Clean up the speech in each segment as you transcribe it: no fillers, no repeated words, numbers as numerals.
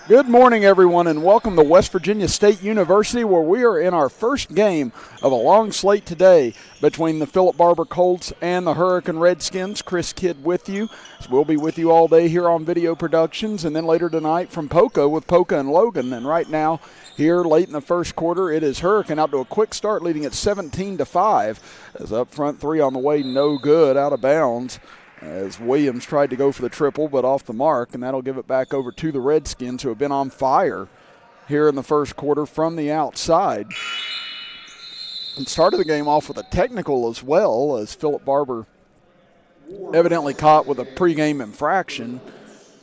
Good morning, everyone, and welcome to West Virginia State University, where we are in our first game of a long slate today between the Philip Barbour Colts and the Hurricane Redskins. Chris Kidd with you. We'll be with you all day here on Video Productions, and then later tonight from Poca with Poca and Logan. And right now, here late in the first quarter, it is Hurricane out to a quick start, leading at 17-5. As up front three on the way, no good, out of bounds, as Williams tried to go for the triple, but off the mark, and that'll give it back over to the Redskins, who have been on fire here in the first quarter from the outside. And started the game off with a technical as well, as Philip Barbour evidently caught with a pregame infraction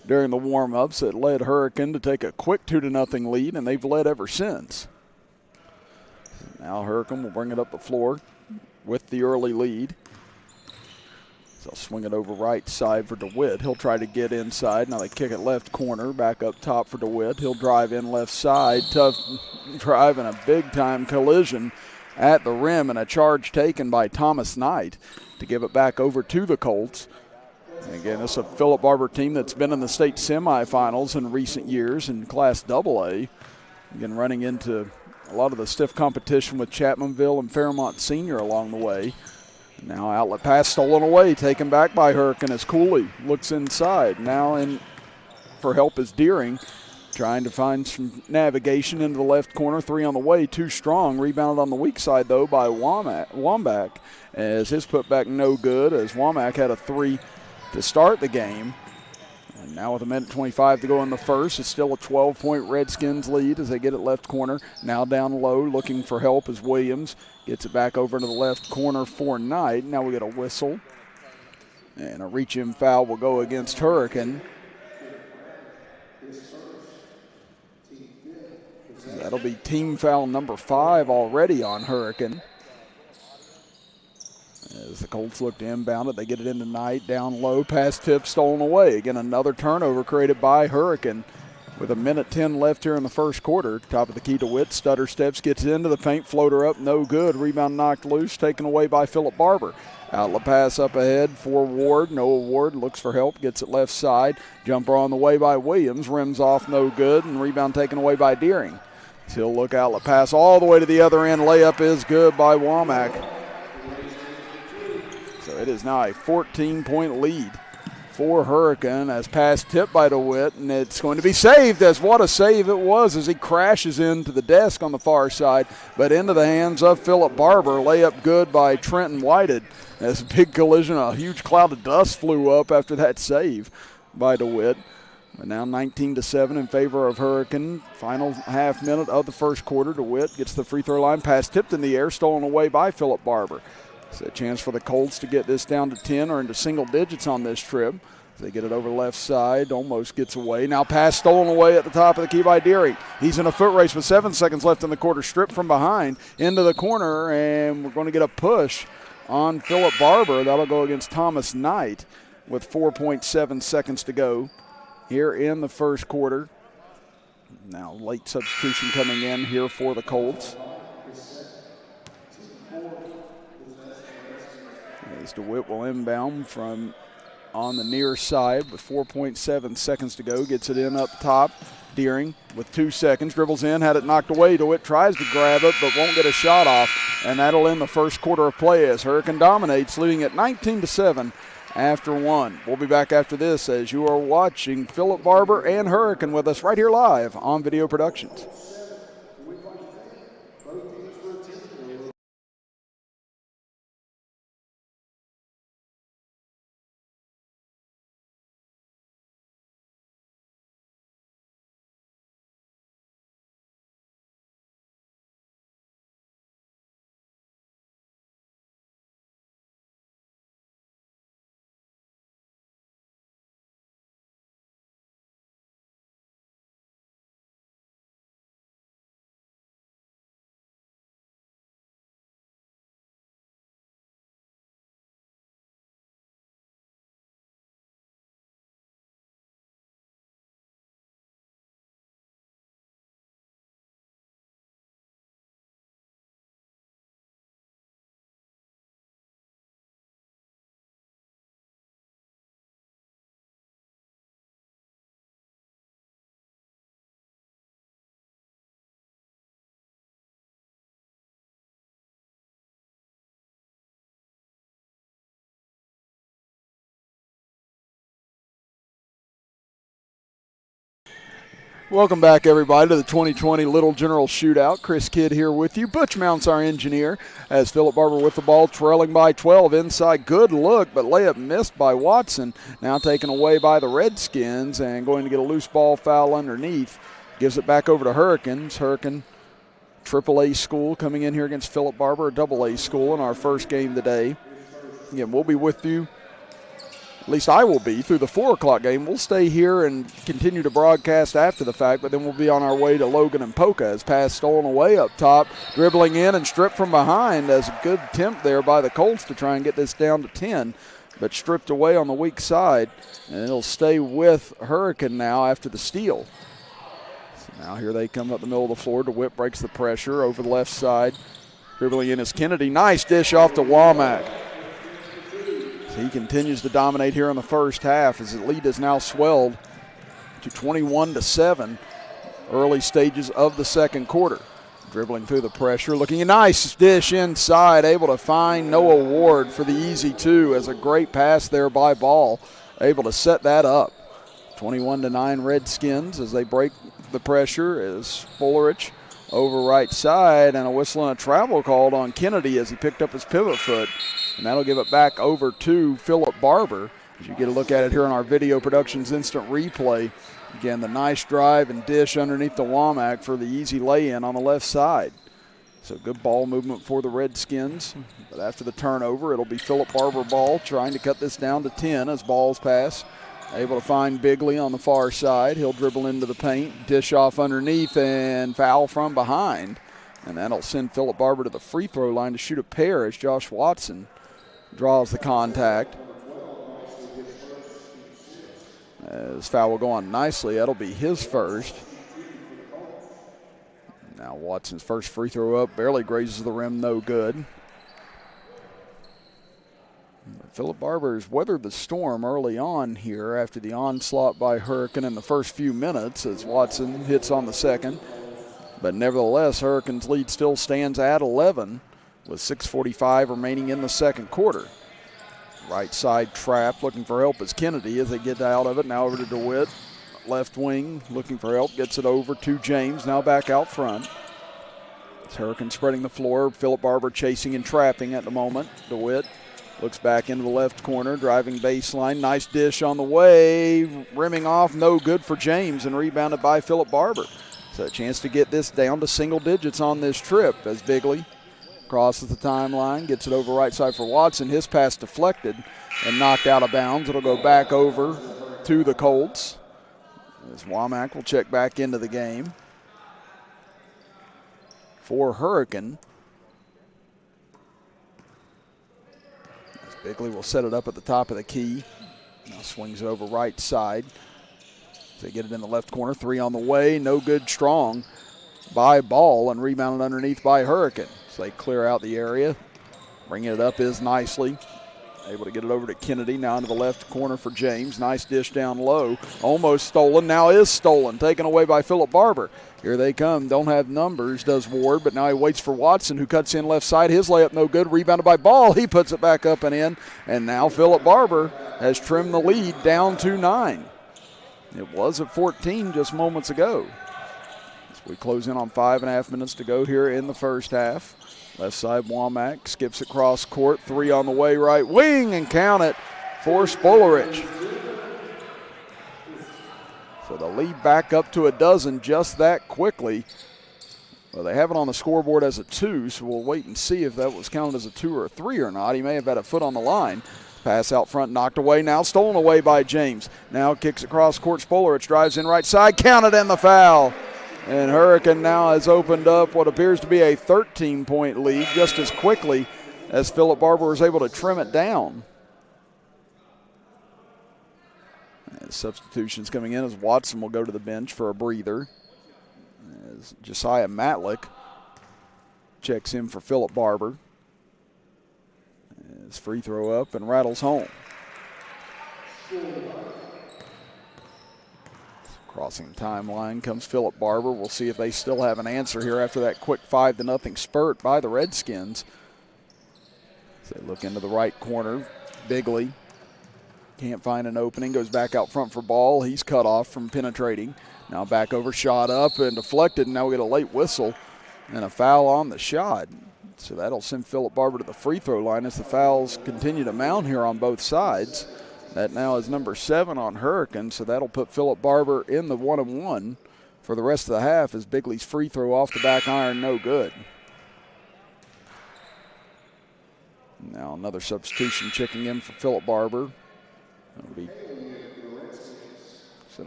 during the warm-ups that led Hurricane to take a quick 2-0 lead, and they've led ever since. Now Hurricane will bring it up the floor with the early lead. They'll swing it over right side for DeWitt. He'll try to get inside. Now they kick it left corner, back up top for DeWitt. He'll drive in left side. Tough drive and a big-time collision at the rim, and a charge taken by Thomas Knight to give it back over to the Colts. And again, this is a Philip Barbour team that's been in the state semifinals in recent years in Class AA. Again, running into a lot of the stiff competition with Chapmanville and Fairmont Senior along the way. Now outlet pass stolen away, taken back by Hurricane as Cooley looks inside. Now in for help is Deering, trying to find some navigation into the left corner. Three on the way, too strong. Rebounded on the weak side, though, by Wambach, as his putback no good, as Wambach had a three to start the game. And now with a minute 25 to go in the first, it's still a 12-point Redskins lead as they get it left corner. Now down low, looking for help as Williams gets it back over to the left corner for Knight. Now we get a whistle. And a reach-in foul will go against Hurricane. That'll be team foul number 5 already on Hurricane. As the Colts look to inbound it, they get it into Knight, down low, pass tip stolen away. Again, another turnover created by Hurricane with a minute 10 left here in the first quarter. Top of the key to Witt, stutter steps, gets into the paint, floater up, no good. Rebound knocked loose, taken away by Philip Barbour. Outlet pass up ahead for Ward. Noah Ward looks for help, gets it left side. Jumper on the way by Williams, rims off, no good, and rebound taken away by Deering. He'll look outlet pass all the way to the other end. Layup is good by Wambach. So it is now a 14-point lead for Hurricane as pass tipped by DeWitt, and it's going to be saved. As what a save it was as he crashes into the desk on the far side, but into the hands of Philip Barbour. Layup good by Trenton Whited. As a big collision, a huge cloud of dust flew up after that save by DeWitt. But now 19-7 in favor of Hurricane. Final half minute of the first quarter. DeWitt gets the free throw line. Pass tipped in the air, stolen away by Philip Barbour. It's a chance for the Colts to get this down to 10 or into single digits on this trip. They get it over left side, almost gets away. Now pass stolen away at the top of the key by Deering. He's in a foot race with 7 seconds left in the quarter. Stripped from behind into the corner, and we're going to get a push on Philip Barbour. That'll go against Thomas Knight with 4.7 seconds to go here in the first quarter. Now late substitution coming in here for the Colts. As DeWitt will inbound from on the near side with 4.7 seconds to go. Gets it in up top. Deering with 2 seconds. Dribbles in, had it knocked away. DeWitt tries to grab it but won't get a shot off. And that'll end the first quarter of play as Hurricane dominates, leading at 19-7 after 1. We'll be back after this as you are watching Philip Barbour and Hurricane with us right here live on Video Productions. Welcome back, everybody, to the 2020 Little General Shootout. Chris Kidd here with you. Butch Mounts, our engineer, as Philip Barbour with the ball, trailing by 12. Inside, good look, but layup missed by Watson. Now taken away by the Redskins and going to get a loose ball foul underneath. Gives it back over to Hurricanes. Hurricane, AAA school, coming in here against Philip Barbour, a AA school in our first game today. Again, we'll be with you. At least I will be through the 4 o'clock game. We'll stay here and continue to broadcast after the fact, but then we'll be on our way to Logan and Polka as pass stolen away up top, dribbling in and stripped from behind as a good attempt there by the Colts to try and get this down to 10, but stripped away on the weak side, and it'll stay with Hurricane now after the steal. So now here they come up the middle of the floor. DeWitt breaks the pressure over the left side. Dribbling in is Kennedy. Nice dish off to Womack. He continues to dominate here in the first half as the lead is now swelled to 21-7, early stages of the second quarter. Dribbling through the pressure, looking a nice dish inside, able to find Noah Ward for the easy two as a great pass there by Ball, able to set that up. 21-9 Redskins as they break the pressure is Fullerich over right side, and a whistle and a travel called on Kennedy as he picked up his pivot foot. And that'll give it back over to Philip Barbour. As you get a look at it here on our Video Productions Instant Replay. Again, the nice drive and dish underneath the Womack for the easy lay-in on the left side. So good ball movement for the Redskins. But after the turnover, it'll be Philip Barbour ball trying to cut this down to 10 as balls pass. Able to find Bigley on the far side. He'll dribble into the paint, dish off underneath, and foul from behind. And that'll send Philip Barbour to the free throw line to shoot a pair as Josh Watson draws the contact. As foul will go on nicely. That'll be his first. Now Watson's first free throw up. Barely grazes the rim, no good. Philip Barbour has weathered the storm early on here after the onslaught by Hurricane in the first few minutes as Watson hits on the second. But nevertheless, Hurricane's lead still stands at 11 with 6:45 remaining in the second quarter. Right side trap, looking for help is Kennedy as they get out of it. Now over to DeWitt, left wing, looking for help, gets it over to James, now back out front. It's Hurricane spreading the floor, Philip Barbour chasing and trapping at the moment. DeWitt looks back into the left corner, driving baseline, nice dish on the way, rimming off, no good for James, and rebounded by Philip Barbour. So a chance to get this down to single digits on this trip as Bigley crosses the timeline, gets it over right side for Watson. His pass deflected and knocked out of bounds. It'll go back over to the Colts as Womack will check back into the game for Hurricane. As Bigley will set it up at the top of the key. Now swings it over right side. They get it in the left corner. Three on the way. No good. Strong by Ball and rebounded underneath by Hurricane. So they clear out the area. Bringing it up is nicely. Able to get it over to Kennedy. Now into the left corner for James. Nice dish down low. Almost stolen. Now is stolen. Taken away by Philip Barbour. Here they come. Don't have numbers, does Ward. But now he waits for Watson, who cuts in left side. His layup no good. Rebounded by Ball. He puts it back up and in. And now Philip Barbour has trimmed the lead down to 9. It was at 14 just moments ago. As we close in on 5.5 minutes to go here in the first half. Left side, Womack skips across court. Three on the way, right wing, and count it for Spolarich. So the lead back up to a dozen just that quickly. Well, they have it on the scoreboard as a 2, so we'll wait and see if that was counted as a 2 or a 3 or not. He may have had a foot on the line. Pass out front, knocked away, now stolen away by James. Now kicks across court, Spolarich drives in right side, counted and the foul. And Hurricane now has opened up what appears to be a 13-point lead just as quickly as Philip Barbour was able to trim it down. And substitutions coming in as Watson will go to the bench for a breather. As Josiah Matlick checks in for Philip Barbour. His free throw up and rattles home. Crossing the timeline comes Philip Barbour. We'll see if they still have an answer here after that quick 5-0 spurt by the Redskins. As they look into the right corner, Bigley can't find an opening, goes back out front for Ball. He's cut off from penetrating. Now back over, shot up and deflected, and now we get a late whistle and a foul on the shot. So that'll send Philip Barbour to the free throw line as the fouls continue to mount here on both sides. That now is number 7 on Hurricane, so that'll put Philip Barbour in the 1-1 for the rest of the half as Bigley's free throw off the back iron, no good. Now another substitution checking in for Philip Barbour. It'll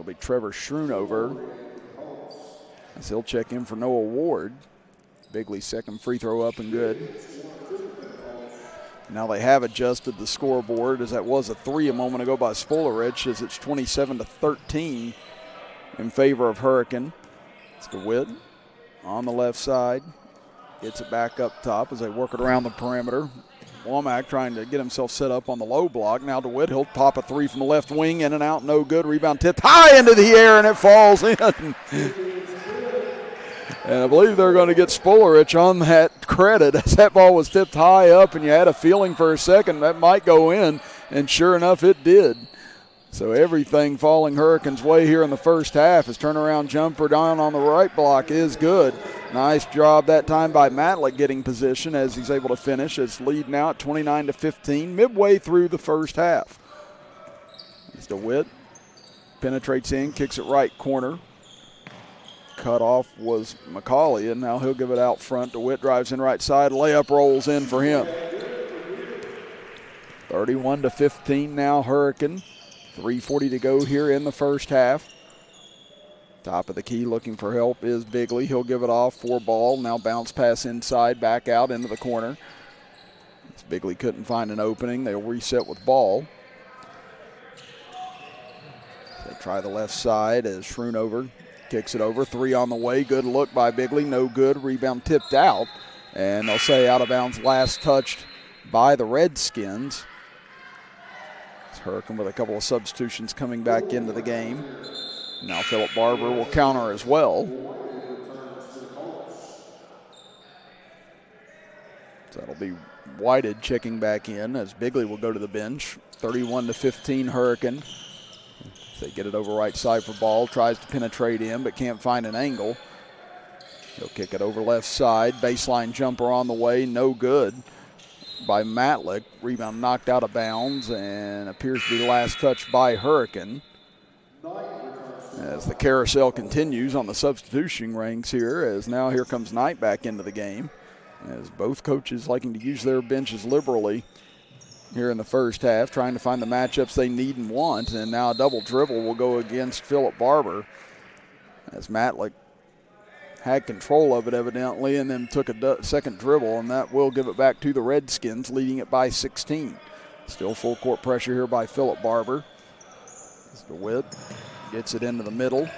be Trevor Schroenover as he'll check in for Noah Ward. Bigley's second free throw up and good. Now they have adjusted the scoreboard as that was a 3 a moment ago by Spolarich as it's 27-13 in favor of Hurricane. It's DeWitt on the left side. Gets it back up top as they work it around the perimeter. Womack trying to get himself set up on the low block. Now DeWitt, he'll pop a 3 from the left wing, in and out, no good. Rebound tipped high into the air, and it falls in. And I believe they're going to get Spolarich on that credit as that ball was tipped high up, and you had a feeling for a second that might go in, and sure enough, it did. So everything falling Hurricanes' way here in the first half. His turnaround jumper down on the right block is good. Nice job that time by Matlick getting position as he's able to finish. It's lead now at 29-15, midway through the first half. As DeWitt penetrates in, kicks it right corner. Cut off was McCauley, and now he'll give it out front. DeWitt drives in right side, layup rolls in for him. 31-15 now Hurricane. 3:40 to go here in the first half. Top of the key looking for help is Bigley. He'll give it off for ball. Now bounce pass inside, back out into the corner. As Bigley couldn't find an opening, they'll reset with ball. They try the left side as Schroenover kicks it over. 3 on the way. Good look by Bigley. No good. Rebound tipped out. And they'll say out of bounds, last touched by the Redskins. Hurricane with a couple of substitutions coming back into the game. Now Philip Barbour will counter as well. So that'll be Whited checking back in as Bigley will go to the bench. 31-15 Hurricane. They get it over right side for ball. Tries to penetrate in but can't find an angle. He'll kick it over left side. Baseline jumper on the way. No good by Matlick. Rebound knocked out of bounds and appears to be the last touch by Hurricane. As the carousel continues on the substitution ranks here, as now here comes Knight back into the game, as both coaches liking to use their benches liberally here in the first half, trying to find the matchups they need and want. And now a double dribble will go against Philip Barbour as Matlick had control of it evidently and then took a second dribble, and that will give it back to the Redskins, leading it by 16. Still full court pressure here by Philip Barbour. As DeWitt gets it into the middle.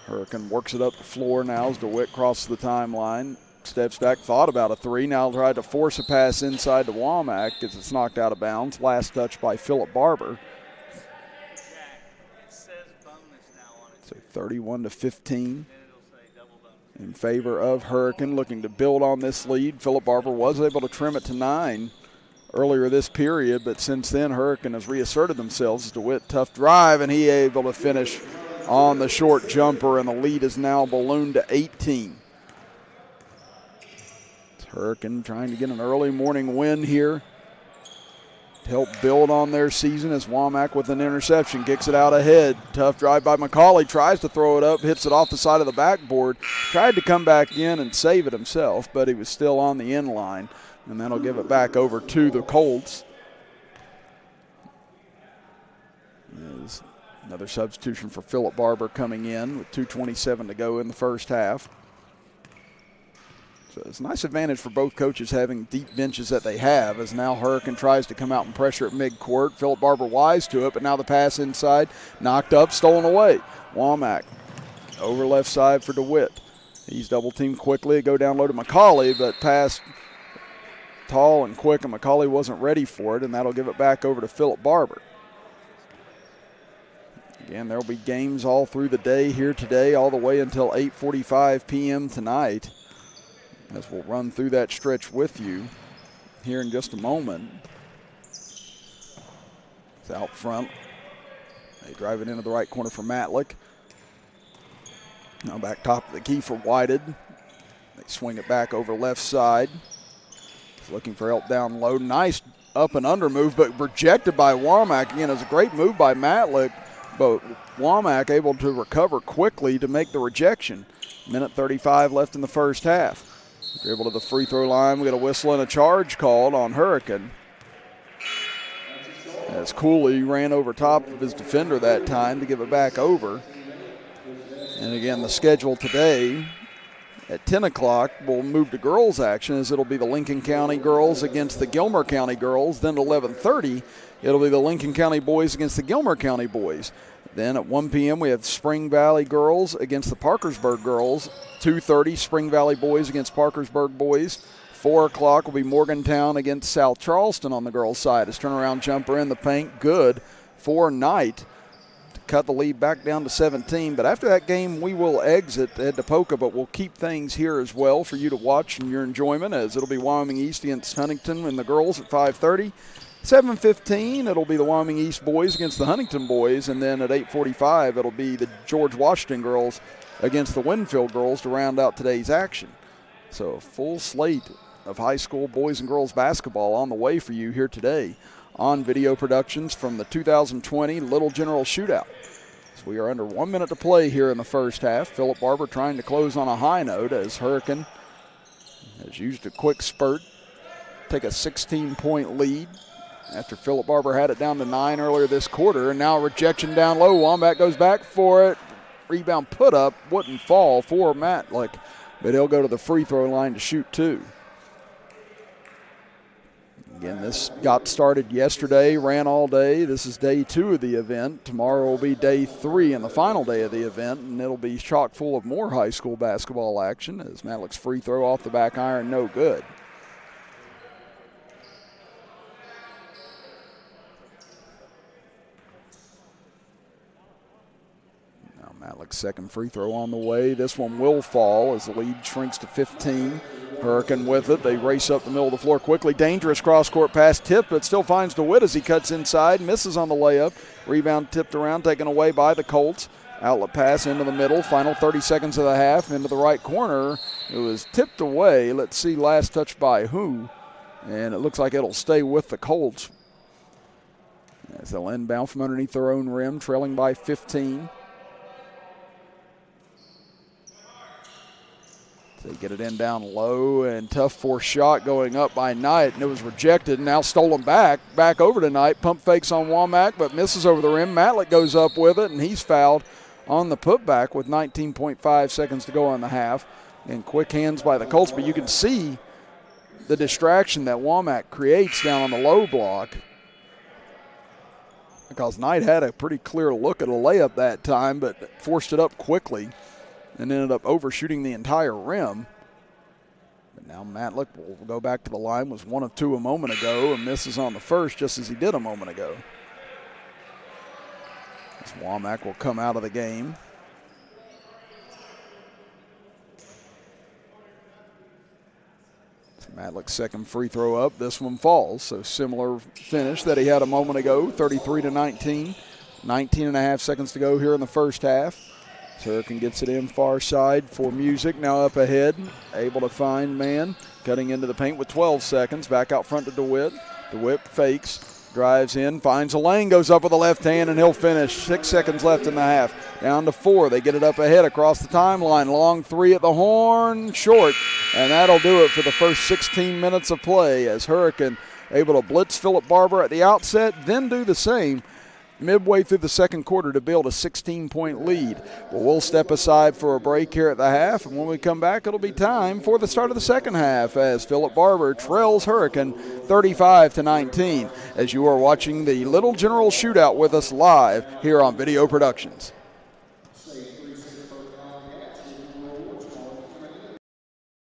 Hurricane works it up the floor now as DeWitt crosses the timeline. Steps back, thought about a 3. Now tried to force a pass inside to Womack as it's knocked out of bounds. Last touch by Philip Barbour. So 31-15 in favor of Hurricane, looking to build on this lead. Philip Barbour was able to trim it to 9 earlier this period, but since then Hurricane has reasserted themselves. DeWitt, tough drive, and he able to finish on the short jumper, and the lead is now ballooned to 18. Hurricane trying to get an early morning win here to help build on their season as Womack with an interception kicks it out ahead. Tough drive by McCauley, tries to throw it up, hits it off the side of the backboard. Tried to come back in and save it himself, but he was still on the end line, and that'll give it back over to the Colts. There's another substitution for Philip Barbour coming in with 2:27 to go in the first half. So it's a nice advantage for both coaches having deep benches that they have, as now Hurricane tries to come out and pressure at midcourt. Philip Barbour wise to it, but now the pass inside, knocked up, stolen away. Womack over left side for DeWitt. He's double teamed quickly, go down low to McCauley, but pass tall and quick, and McCauley wasn't ready for it, and that'll give it back over to Philip Barbour. Again, there will be games all through the day here today, all the way until 8:45 p.m. tonight, as we'll run through that stretch with you here in just a moment. It's out front. They drive it into the right corner for Matlick. Now back top of the key for Whited. They swing it back over left side. He's looking for help down low. Nice up and under move, but rejected by Womack. Again, it was a great move by Matlick, but Womack able to recover quickly to make the rejection. Minute 35 left in the first half. Dribble to the free throw line. We got a whistle and a charge called on Hurricane. As Cooley ran over top of his defender that time to give it back over. And again, the schedule today at 10 o'clock will move to girls action, as it'll be the Lincoln County girls against the Gilmer County girls. Then at 11:30, it'll be the Lincoln County boys against the Gilmer County boys. Then at 1 p.m., we have Spring Valley girls against the Parkersburg girls. 2:30, Spring Valley boys against Parkersburg boys. 4 o'clock will be Morgantown against South Charleston on the girls' side. His turnaround jumper in the paint, good for Knight to cut the lead back down to 17. But after that game, we will exit, head to Polka, but we'll keep things here as well for you to watch and your enjoyment, as it'll be Wyoming East against Huntington and the girls at 5:30. 7:15, it'll be the Wyoming East boys against the Huntington boys, and then at 8:45, it'll be the George Washington girls against the Winfield girls to round out today's action. So a full slate of high school boys and girls basketball on the way for you here today on Video Productions from the 2020 Little General Shootout. So we are under 1 minute to play here in the first half. Philip Barbour trying to close on a high note, as Hurricane has used a quick spurt, take a 16-point lead after Philip Barbour had it down to 9 earlier this quarter. And now rejection down low. Wombat goes back for it. Rebound put up, wouldn't fall for Matlick, but he'll go to the free throw line to shoot 2. Again, this got started yesterday, ran all day. This is day 2 of the event. Tomorrow will be day 3 and the final day of the event, and it'll be chock full of more high school basketball action, as Matlick's free throw off the back iron, no good. Now Matlick's second free throw on the way. This one will fall as the lead shrinks to 15. Hurricane with it. They race up the middle of the floor quickly. Dangerous cross-court pass tipped, but still finds DeWitt as he cuts inside. Misses on the layup. Rebound tipped around, taken away by the Colts. Outlet pass into the middle. Final 30 seconds of the half into the right corner. It was tipped away. Let's see, last touch by who. And it looks like it'll stay with the Colts, as they'll inbound from underneath their own rim, trailing by 15. They get it in down low, and tough force shot going up by Knight, and it was rejected. Now stolen back over to Knight. Pump fakes on Womack, but misses over the rim. Matlick goes up with it, and he's fouled on the putback with 19.5 seconds to go in the half. And quick hands by the Colts, but you can see the distraction that Womack creates down on the low block, because Knight had a pretty clear look at a layup that time, but forced it up quickly and ended up overshooting the entire rim. But now Matlick will go back to the line, was 1 of 2 a moment ago, and misses on the first just as he did a moment ago. As Womack will come out of the game. Matlick's second free throw up. This one falls, so similar finish that he had a moment ago, 33-19. 19 and a half seconds to go here in the first half. Hurricane gets it in far side for Music, now up ahead, able to find man, cutting into the paint with 12 seconds, back out front to DeWitt. DeWitt fakes, drives in, finds a lane, goes up with the left hand, and he'll finish. 6 seconds left in the half, down to 4. They get it up ahead across the timeline, long 3 at the horn, short, and that'll do it for the first 16 minutes of play, as Hurricane able to blitz Philip Barbour at the outset, then do the same midway through the second quarter to build a 16-point lead. Well, we'll step aside for a break here at the half, and when we come back, it'll be time for the start of the second half, as Philip Barbour trails Hurricane 35-19, as you are watching the Little General Shootout with us live here on Video Productions.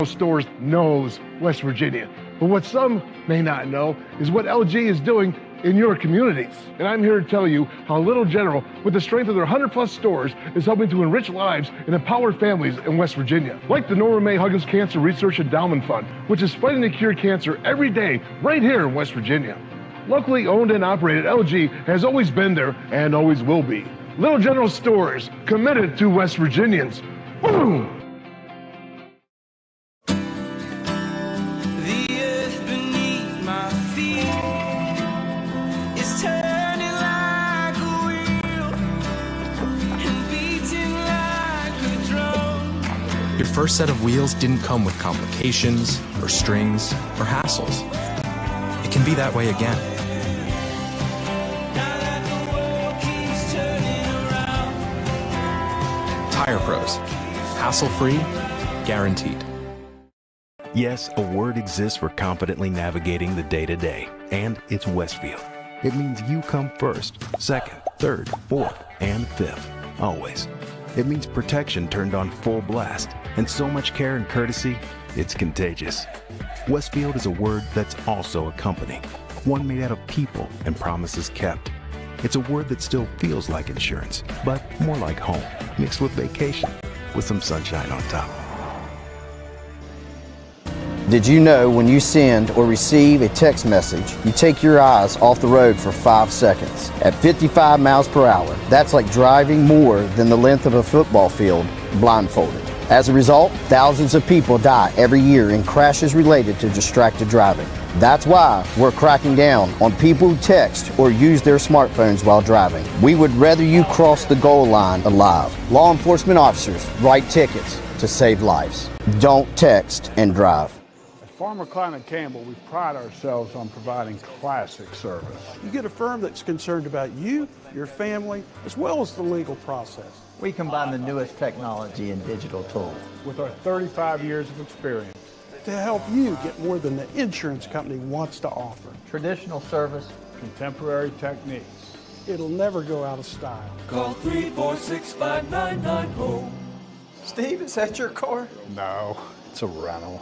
Stores knows West Virginia, but what some may not know is what LG is doing in your communities. And I'm here to tell you how Little General, with the strength of their 100+ stores, is helping to enrich lives and empower families in West Virginia. Like the Norma May Huggins Cancer Research Endowment Fund, which is fighting to cure cancer every day right here in West Virginia. Locally owned and operated, LG has always been there and always will be. Little General stores, committed to West Virginians. Boom! The earth beneath my feet is turning like a wheel and beating like a drum. Your first set of wheels didn't come with complications, or strings, or hassles. It can be that way again. Now that the world keeps turning around. Tire Pros. Hassle-free, guaranteed. Yes, a word exists for confidently navigating the day-to-day, and it's Westfield. It means you come first, second, third, fourth, and fifth, always. It means protection turned on full blast, and so much care and courtesy, it's contagious. Westfield is a word that's also a company, one made out of people and promises kept. It's a word that still feels like insurance, but more like home, mixed with vacation, with some sunshine on top. Did you know when you send or receive a text message, you take your eyes off the road for 5 seconds? At 55 miles per hour, that's like driving more than the length of a football field blindfolded. As a result, thousands of people die every year in crashes related to distracted driving. That's why we're cracking down on people who text or use their smartphones while driving. We would rather you cross the goal line alive. Law enforcement officers write tickets to save lives. Don't text and drive. At Farmer Climate Campbell, we pride ourselves on providing classic service. You get a firm that's concerned about you, your family, as well as the legal process. We combine the newest technology and digital tools. With our 35 years of experience, To help you get more than the insurance company wants to offer. Traditional service, contemporary techniques. It'll never go out of style. Call 346-5990. Steve, is that your car? No, it's a rental.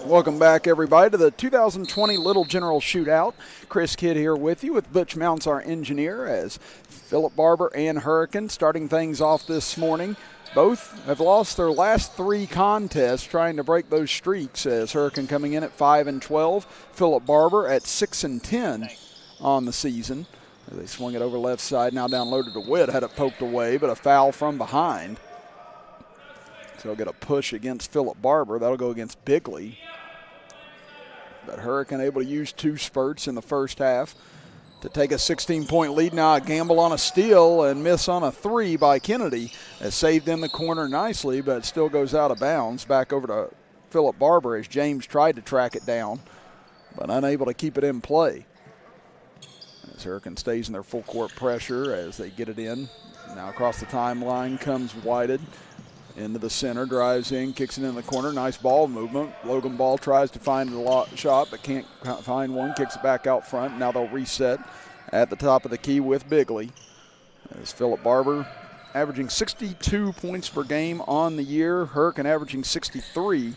Welcome back, everybody, to the 2020 Little General Shootout. Chris Kidd here with you with Butch Mounts, our engineer, as Philip Barbour and Hurricane starting things off this morning. Both have lost their last 3 contests trying to break those streaks, as Hurricane coming in at 5-12, Philip Barbour at 6-10 on the season. They swung it over left side, now down low to DeWitt, had it poked away, but a foul from behind. So he'll get a push against Philip Barbour. That'll go against Bigley. But Hurricane able to use 2 spurts in the first half to take a 16-point lead. Now a gamble on a steal and miss on a 3 by Kennedy. Has saved in the corner nicely, but still goes out of bounds. Back over to Philip Barbour as James tried to track it down, but unable to keep it in play. As Hurricane stays in their full court pressure as they get it in. Now across the timeline comes Whited. Into the center, drives in, kicks it in the corner. Nice ball movement. Logan Ball tries to find a shot, but can't find one. Kicks it back out front. Now they'll reset at the top of the key with Bigley. As Philip Barbour averaging 62 points per game on the year. Hurricane averaging 63,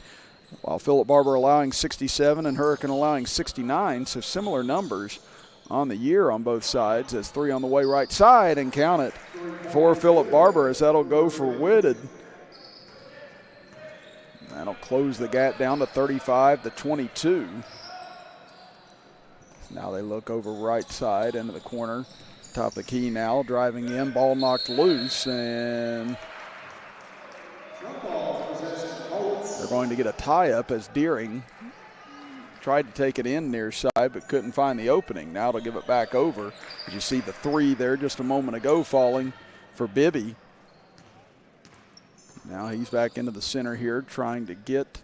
while Philip Barbour allowing 67 and Hurricane allowing 69. So similar numbers on the year on both sides. As 3 on the way right side, and count it for Philip Barbour, as that'll go for Whitted. That'll close the gap down to 35-22. Now they look over right side into the corner. Top of the key now, driving in, ball knocked loose, and they're going to get a tie-up as Deering tried to take it in near side but couldn't find the opening. Now they'll give it back over. As you see the 3 there just a moment ago falling for Bibby. Now he's back into the center here trying to get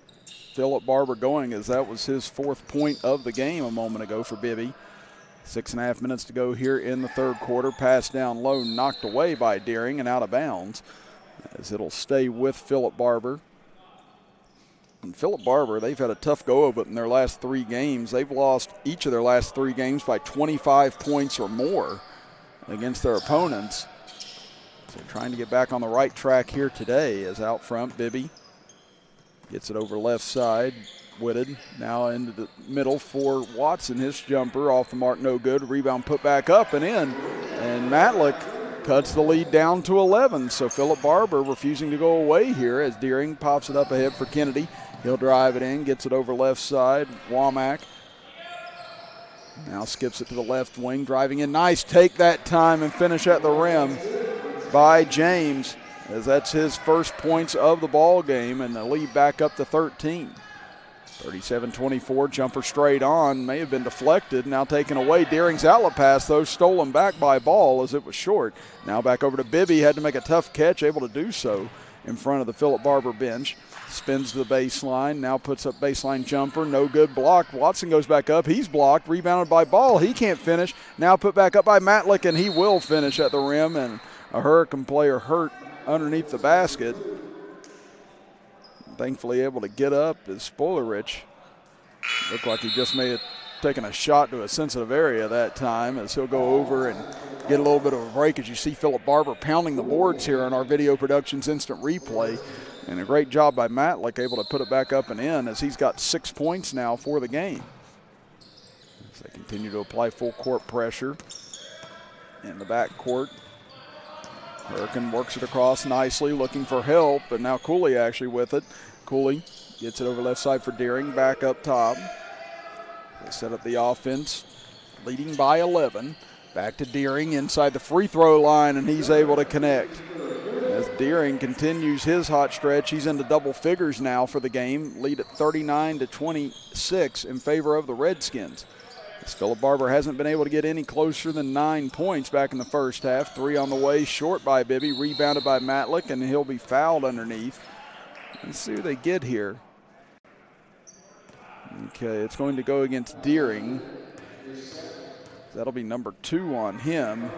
Philip Barbour going, as that was his 4th point of the game a moment ago for Bibby. 6.5 minutes to go here in the third quarter. Pass down low, knocked away by Deering and out of bounds, as it'll stay with Philip Barbour. And Philip Barbour, they've had a tough go of it in their last 3 games. They've lost each of their last 3 games by 25 points or more against their opponents. So trying to get back on the right track here today, as out front, Bibby gets it over left side. Whitted now into the middle for Watson. His jumper off the mark, no good. Rebound put back up and in. And Matlick cuts the lead down to 11. So Philip Barbour refusing to go away here as Deering pops it up ahead for Kennedy. He'll drive it in, gets it over left side. Womack now skips it to the left wing, driving in. Nice take that time and finish at the rim by James, as that's his first points of the ball game, and the lead back up to 13. 37-24, jumper straight on, may have been deflected, now taken away. Deering's outlet pass, though, stolen back by Ball as it was short. Now back over to Bibby, had to make a tough catch, able to do so in front of the Philip Barbour bench. Spins to the baseline, now puts up baseline jumper, no good, blocked. Watson goes back up, he's blocked, rebounded by Ball, he can't finish. Now put back up by Matlick, and he will finish at the rim, and a Hurricane player hurt underneath the basket. Thankfully able to get up is Spoilerich. Looked like he just may have taken a shot to a sensitive area that time, as he'll go over and get a little bit of a break, as you see Philip Barbour pounding the boards here on our Video Productions instant replay. And a great job by Matlick, able to put it back up and in, as he's got 6 points now for the game. As they continue to apply full court pressure in the back court. Hurricane works it across nicely, looking for help, and now Cooley actually with it. Cooley gets it over left side for Deering, back up top. They set up the offense, leading by 11. Back to Deering inside the free throw line, and he's able to connect. As Deering continues his hot stretch, he's into double figures now for the game, lead at 39-26 in favor of the Redskins. As Philip Barbour hasn't been able to get any closer than 9 points back in the first half. 3 on the way, short by Bibby, rebounded by Matlick, and he'll be fouled underneath. Let's see who they get here. Okay, it's going to go against Deering. That'll be number 2 on him.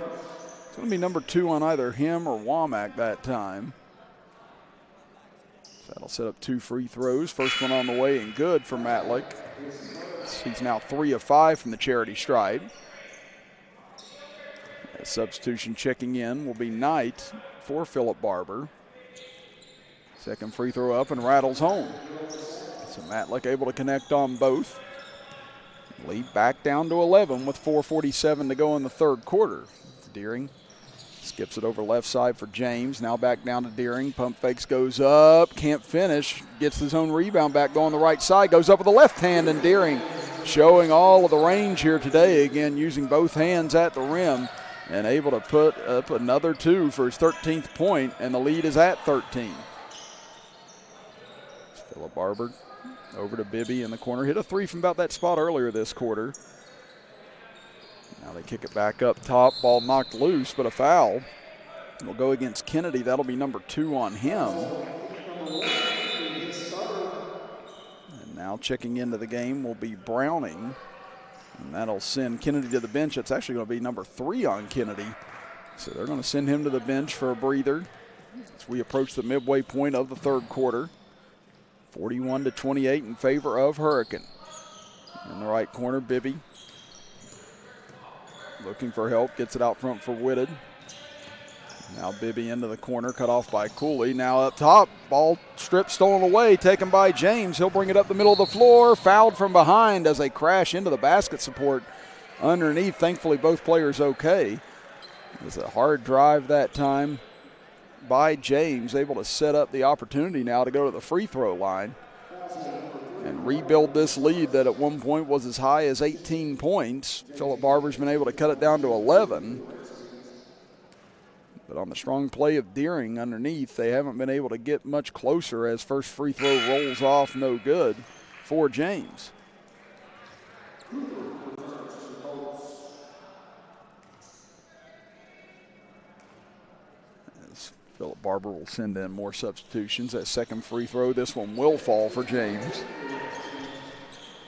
It's going to be number 2 on either him or Womack that time. So that'll set up 2 free throws. First one on the way and good for Matlick. He's now 3 of 5 from the charity stripe. A substitution checking in will be Knight for Philip Barbour. Second free throw up and rattles home. So Matlick able to connect on both. Lead back down to 11 with 4:47 to go in the third quarter. Deering skips it over left side for James. Now back down to Deering. Pump fakes, goes up, can't finish. Gets his own rebound back going the right side. Goes up with the left hand, and Deering showing all of the range here today. Again, using both hands at the rim and able to put up another 2 for his 13th point, and the lead is at 13. Philip Barbour over to Bibby in the corner. Hit a 3 from about that spot earlier this quarter. Now they kick it back up top. Ball knocked loose, but a foul will go against Kennedy. That'll be number 2 on him. And now checking into the game will be Browning. And that'll send Kennedy to the bench. It's actually going to be number 3 on Kennedy. So they're going to send him to the bench for a breather as we approach the midway point of the third quarter. 41-28 in favor of Hurricane. In the right corner, Bibby looking for help, gets it out front for Whitted. Now Bibby into the corner, cut off by Cooley. Now up top, ball stripped, stolen away, taken by James. He'll bring it up the middle of the floor, fouled from behind as they crash into the basket support underneath. Thankfully, both players okay. It was a hard drive that time by James, able to set up the opportunity now to go to the free throw line and rebuild this lead that at one point was as high as 18 points. Philip Barbour's been able to cut it down to 11. But on the strong play of Deering underneath, they haven't been able to get much closer as first free throw rolls off no good for James. Philip Barbour will send in more substitutions. That second free throw, this one will fall for James.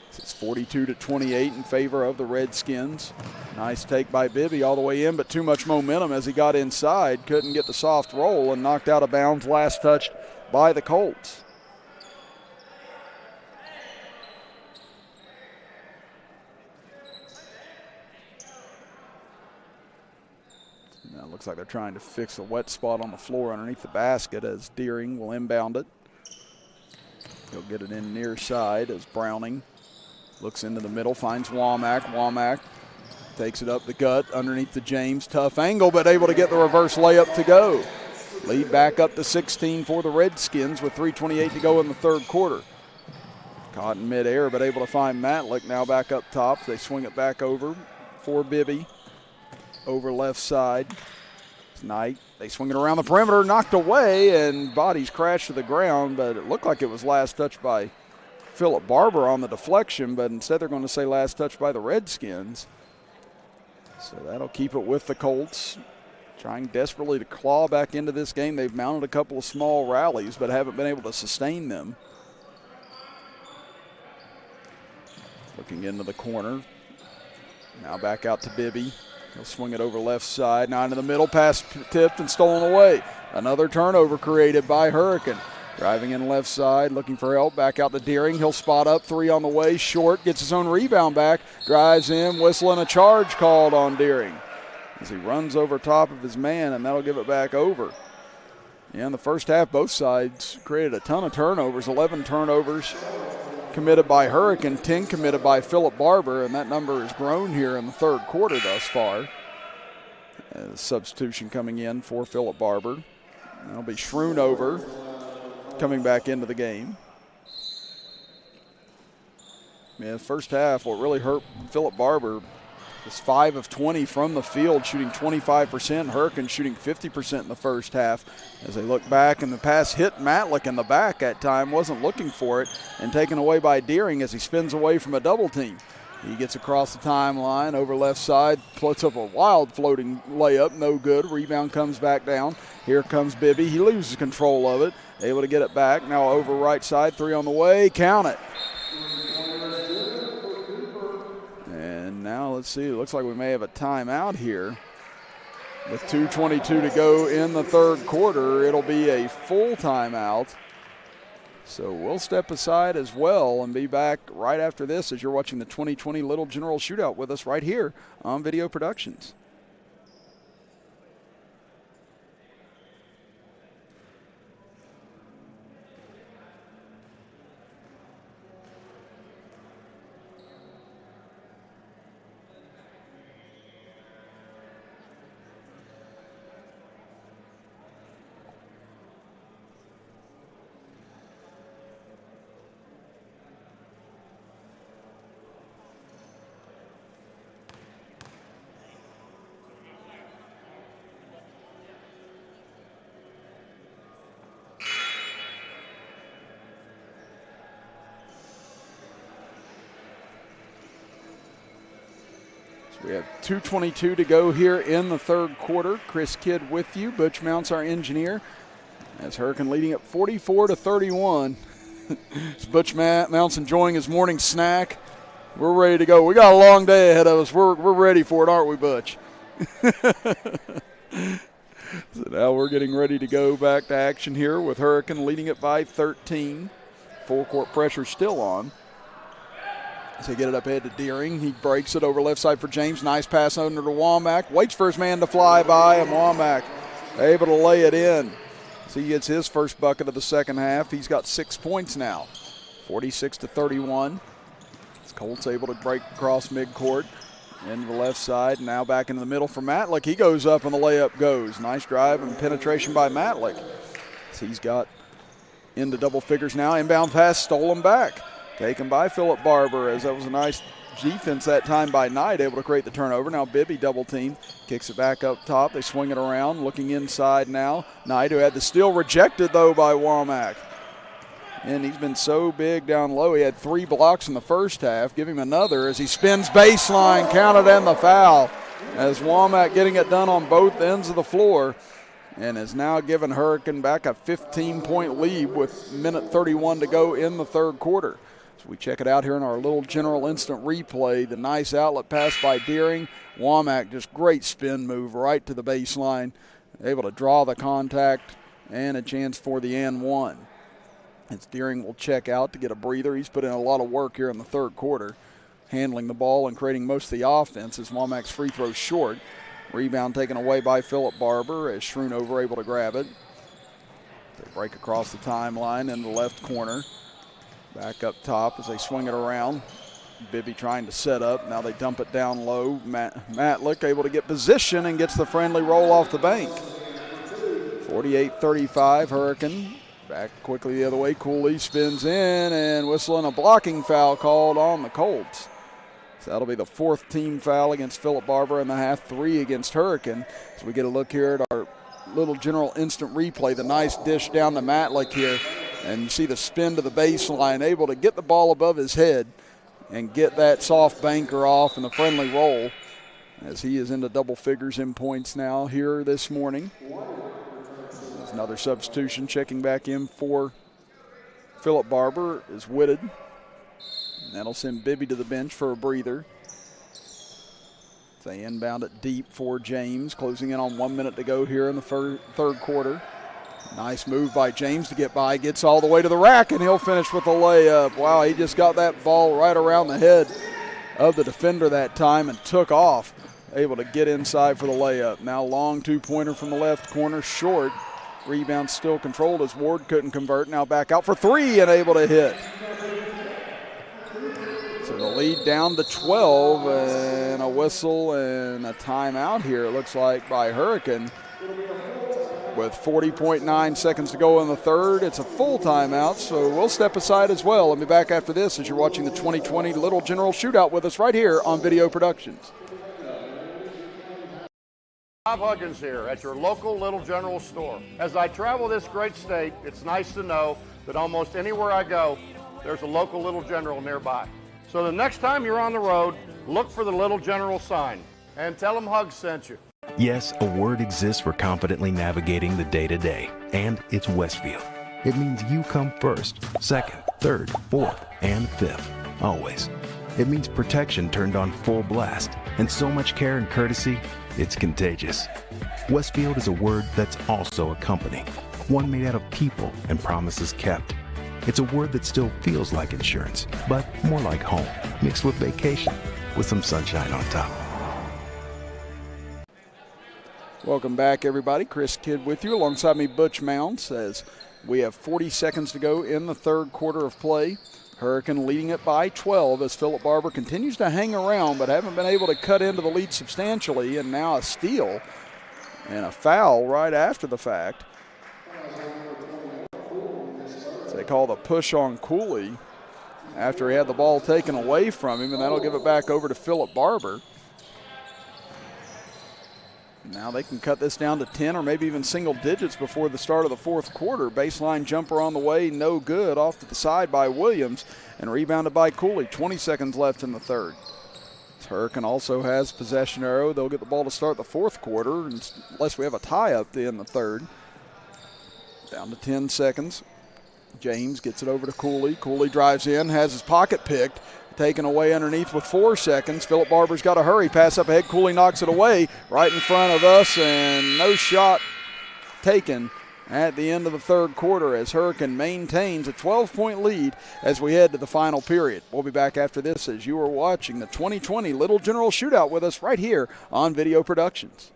It's 42-28 in favor of the Redskins. Nice take by Bibby all the way in, but too much momentum as he got inside. Couldn't get the soft roll and knocked out of bounds, last touched by the Colts. Now it looks like they're trying to fix a wet spot on the floor underneath the basket as Deering will inbound it. He'll get it in near side as Browning looks into the middle, finds Womack. Womack takes it up the gut underneath the James. Tough angle, but able to get the reverse layup to go. Lead back up to 16 for the Redskins with 3:28 to go in the third quarter. Caught in midair, but able to find Matlick. Now back up top. They swing it back over for Bibby. Over left side. Knight. They swing it around the perimeter, knocked away, and bodies crashed to the ground, but it looked like it was last touched by Philip Barbour on the deflection, but instead they're going to say last touch by the Redskins. So that'll keep it with the Colts, trying desperately to claw back into this game. They've mounted a couple of small rallies, but haven't been able to sustain them. Looking into the corner. Now back out to Bibby. He'll swing it over left side. Now into the middle, pass tipped and stolen away. Another turnover created by Hurricane. Driving in left side, looking for help. Back out to Deering. He'll spot up, 3 on the way. Short, gets his own rebound back. Drives in, whistling a charge called on Deering as he runs over top of his man, and that'll give it back over. Yeah, in the first half, both sides created a ton of turnovers. 11 turnovers committed by Hurricane, 10 committed by Philip Barbour, and that number has grown here in the third quarter thus far. Substitution coming in for Philip Barbour. That'll be Schroenover coming back into the game. Yeah, first half, what really hurt Philip Barbour was 5 of 20 from the field, shooting 25%. Hurricane shooting 50% in the first half. As they look back, and the pass hit Matlick in the back at time, wasn't looking for it, and taken away by Deering as he spins away from a double team. He gets across the timeline, over left side, puts up a wild floating layup, no good. Rebound comes back down. Here comes Bibby. He loses control of it, able to get it back. Now over right side, 3 on the way, count it. And now let's see, it looks like we may have a timeout here. With 2:22 to go in the third quarter, it'll be a full timeout. So we'll step aside as well and be back right after this as you're watching the 2020 Little General Shootout with us right here on Video Productions. So we have 2:22 to go here in the third quarter. Chris Kidd with you. Butch Mounts, our engineer. As Hurricane leading at 44-31. Butch Mounts enjoying his morning snack. We're ready to go. We got a long day ahead of us. We're ready for it, aren't we, Butch? So now we're getting ready to go back to action here with Hurricane leading it by 13. Full court pressure still on. So they get it up ahead to Deering. He breaks it over left side for James. Nice pass under to Womack. Waits for his man to fly by, and Womack able to lay it in. So he gets his first bucket of the second half. He's got 6 points now, 46-31. Colts able to break across midcourt into the left side. Now back into the middle for Matlick. He goes up and the layup goes. Nice drive and penetration by Matlick. So he's got into double figures now. Inbound pass stolen back. Taken by Philip Barbour, as that was a nice defense that time by Knight, able to create the turnover. Now Bibby double team, kicks it back up top. They swing it around, looking inside now. Knight, who had the steal, rejected though by Womack. And he's been so big down low. He had 3 blocks in the first half. Give him another as he spins baseline, counted and the foul. As Womack getting it done on both ends of the floor, and has now given Hurricane back a 15-point lead with minute 31 to go in the third quarter. So we check it out here in our little general instant replay. The nice outlet pass by Deering. Womack, just great spin move right to the baseline. Able to draw the contact and a chance for the and one. As Deering will check out to get a breather. He's put in a lot of work here in the third quarter, handling the ball and creating most of the offense as Womack's free throw short. Rebound taken away by Philip Barbour as Schroenover able to grab it. They break across the timeline in the left corner. Back up top as they swing it around. Bibby trying to set up. Now they dump it down low. Matlick able to get position and gets the friendly roll off the bank. 48-35 Hurricane. Back quickly the other way. Cooley spins in and whistling a blocking foul called on the Colts. So that'll be the 4th team foul against Philip Barbour in the half, 3 against Hurricane. So we get a look here at our little general instant replay. The nice dish down to Matlick here. And you see the spin to the baseline, able to get the ball above his head and get that soft banker off and the friendly roll as he is into double figures in points now here this morning. There's another substitution checking back in for Philip Barbour is Whitted. And that'll send Bibby to the bench for a breather. They inbound it deep for James, closing in on 1 minute to go here in the third quarter. Nice move by James to get by, gets all the way to the rack, and he'll finish with a layup. Wow, he just got that ball right around the head of the defender that time and took off, able to get inside for the layup. Now long two-pointer from the left corner, short. Rebound still controlled as Ward couldn't convert. Now back out for 3 and able to hit. So the lead down to 12 and a whistle and a timeout here, it looks like, by Hurricane. With 40.9 seconds to go in the third, it's a full timeout, so we'll step aside as well. I'll be back after this as you're watching the 2020 Little General Shootout with us right here on Video Productions. Bob Huggins here at your local Little General store. As I travel this great state, it's nice to know that almost anywhere I go, there's a local Little General nearby. So the next time you're on the road, look for the Little General sign and tell them Hugs sent you. Yes, a word exists for confidently navigating the day-to-day, and it's Westfield. It means you come first, second, third, fourth, and fifth, always. It means protection turned on full blast, and so much care and courtesy, it's contagious. Westfield is a word that's also a company, one made out of people and promises kept. It's a word that still feels like insurance, but more like home, mixed with vacation, with some sunshine on top. Welcome back, everybody. Chris Kidd with you. Alongside me, Butch Mounts, as we have 40 seconds to go in the third quarter of play. Hurricane leading it by 12 as Philip Barbour continues to hang around but haven't been able to cut into the lead substantially, and now a steal and a foul right after the fact. So they call the push on Cooley after he had the ball taken away from him, and that'll give it back over to Philip Barbour. Now they can cut this down to 10 or maybe even single digits before the start of the fourth quarter. Baseline jumper on the way, no good. Off to the side by Williams and rebounded by Cooley. 20 seconds left in the third. Hurricane also has possession arrow. They'll get the ball to start the fourth quarter unless we have a tie up in the third. Down to 10 seconds. James gets it over to Cooley. Cooley drives in, has his pocket picked, taken away underneath with 4 seconds. Philip Barber's got to hurry. Pass up ahead. Cooley knocks it away right in front of us, and no shot taken at the end of the third quarter as Hurricane maintains a 12-point lead as we head to the final period. We'll be back after this as you are watching the 2020 Little General Shootout with us right here on Video Productions.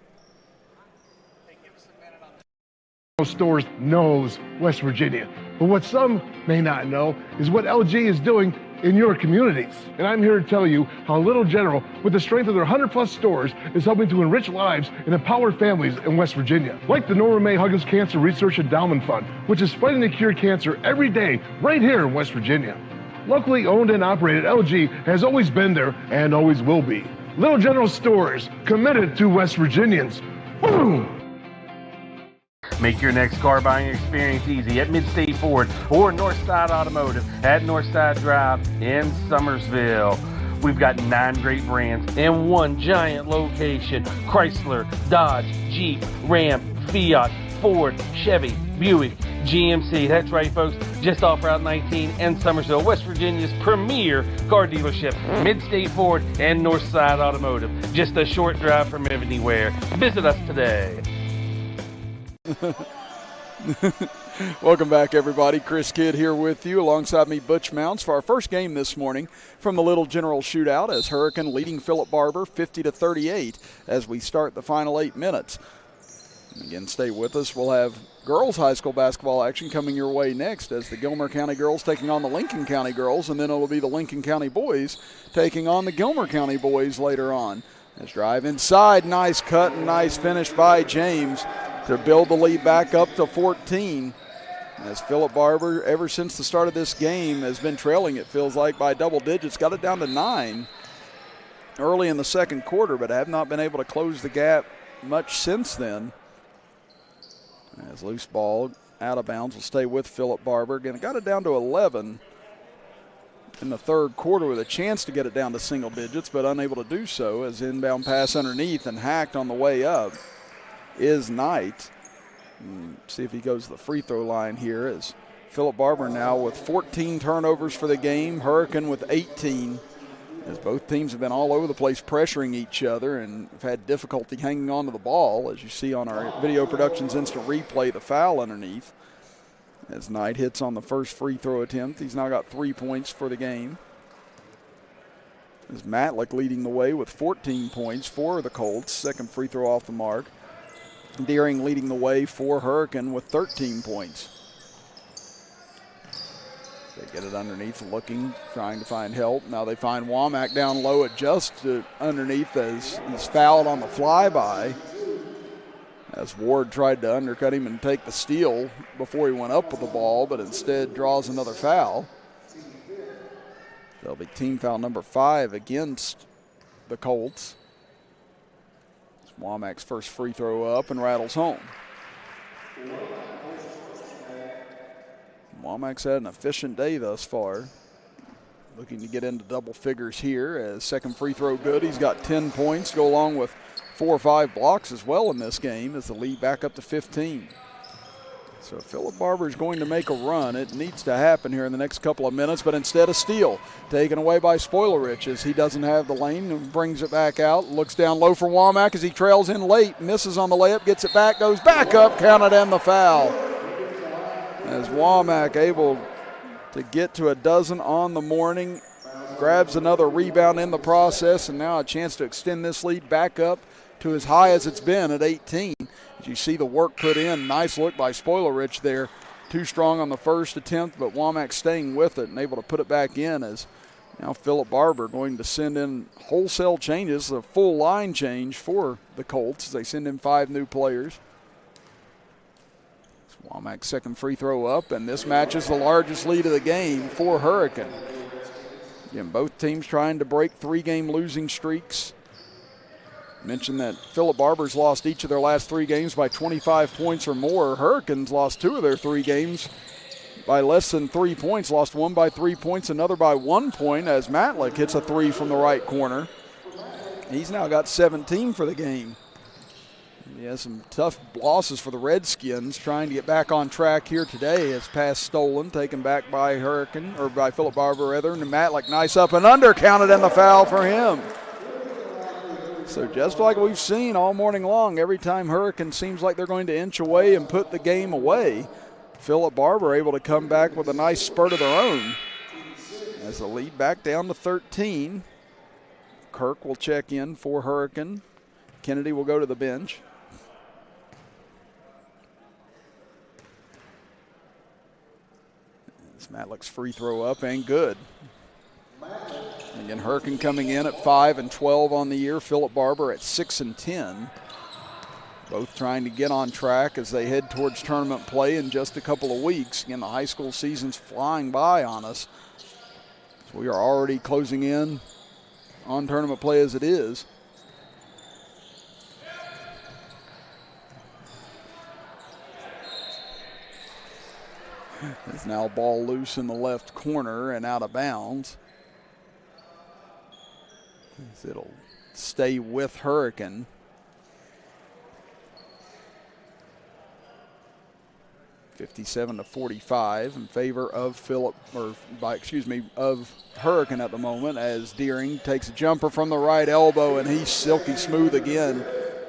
Stores knows West Virginia. But what some may not know is what LG is doing in your communities. And I'm here to tell you how Little General, with the strength of their 100-plus stores, is helping to enrich lives and empower families in West Virginia. Like the Norma May Huggins Cancer Research Endowment Fund, which is fighting to cure cancer every day right here in West Virginia. Locally owned and operated, LG has always been there and always will be. Little General Stores, committed to West Virginians. Boom! Make your next car buying experience easy at Mid-State Ford or Northside Automotive at Northside Drive in Summersville. We've got 9 great brands in one giant location: Chrysler, Dodge, Jeep, Ram, Fiat, Ford, Chevy, Buick, GMC. That's right, folks, just off Route 19 in Summersville, West Virginia's premier car dealership, Mid-State Ford and Northside Automotive. Just a short drive from anywhere. Visit us today. Welcome back, everybody. Chris Kidd here with you alongside me, Butch Mounts, for our first game this morning from the Little General Shootout as Hurricane leading Philip Barbour 50-38 as we start the final 8 minutes. And again, stay with us. We'll have girls high school basketball action coming your way next as the Gilmer County girls taking on the Lincoln County girls, and then it'll be the Lincoln County boys taking on the Gilmer County boys later on. As drive inside, nice cut and nice finish by James to build the lead back up to 14. As Philip Barbour, ever since the start of this game, has been trailing, it feels like, by double digits. Got it down to 9 early in the second quarter, but have not been able to close the gap much since then. As loose ball out of bounds will stay with Philip Barbour. Again, it got it down to 11 in the third quarter with a chance to get it down to single digits, but unable to do so as inbound pass underneath and hacked on the way up is Knight. See if he goes to the free throw line here as Philip Barbour now with 14 turnovers for the game, Hurricane with 18, as both teams have been all over the place pressuring each other and have had difficulty hanging on to the ball, as you see on our Video Productions instant replay, the foul underneath. As Knight hits on the first free throw attempt, he's now got 3 points for the game. As Matlick leading the way with 14 points for the Colts, second free throw off the mark. Deering leading the way for Hurricane with 13 points. They get it underneath, looking, trying to find help. Now they find Womack down low, adjusts to underneath as he's fouled on the flyby. As Ward tried to undercut him and take the steal before he went up with the ball, but instead draws another foul. That'll be team foul number 5 against the Colts. Womack's first free throw up and rattles home. Womack's had an efficient day thus far. Looking to get into double figures here as second free throw good. He's got 10 points, go along with 4 or 5 blocks as well in this game as the lead back up to 15. So Philip Barbour is going to make a run. It needs to happen here in the next couple of minutes, but instead a steal taken away by Spoilerich as he doesn't have the lane and brings it back out. Looks down low for Womack as he trails in late, misses on the layup, gets it back, goes back up, counted and the foul. As Womack able to get to a dozen on the morning, grabs another rebound in the process, and now a chance to extend this lead back up to as high as it's been at 18. As you see the work put in, nice look by Spoilerich there. Too strong on the first attempt, but Womack staying with it and able to put it back in as now Philip Barbour going to send in wholesale changes, a full line change for the Colts as they send in 5 new players. Womack's second free throw up, and this matches the largest lead of the game for Hurricane. Again, both teams trying to break 3-game losing streaks. Mentioned that Philip Barbour's lost each of their last 3 games by 25 points or more. Hurricanes lost 2 of their 3 games by less than 3 points. Lost one by 3 points, another by 1 point as Matlick hits a 3 from the right corner. He's now got 17 for the game. He has some tough losses for the Redskins, trying to get back on track here today. His pass stolen, taken back by by Philip Barbour rather, and Matlick, nice up and under, counted in the foul for him. So just like we've seen all morning long, every time Hurricane seems like they're going to inch away and put the game away, Philip Barbour able to come back with a nice spurt of their own. As the lead back down to 13. Kirk will check in for Hurricane. Kennedy will go to the bench. Matlick's free throw up and good. Again, Hurricane coming in at 5 and 12 on the year. Philip Barbour at 6 and 10. Both trying to get on track as they head towards tournament play in just a couple of weeks. Again, the high school season's flying by on us. So we are already closing in on tournament play as it is. There's now ball loose in the left corner and out of bounds. It'll stay with Hurricane. (57-45) in favor of of Hurricane at the moment, as Deering takes a jumper from the right elbow and he's silky smooth again,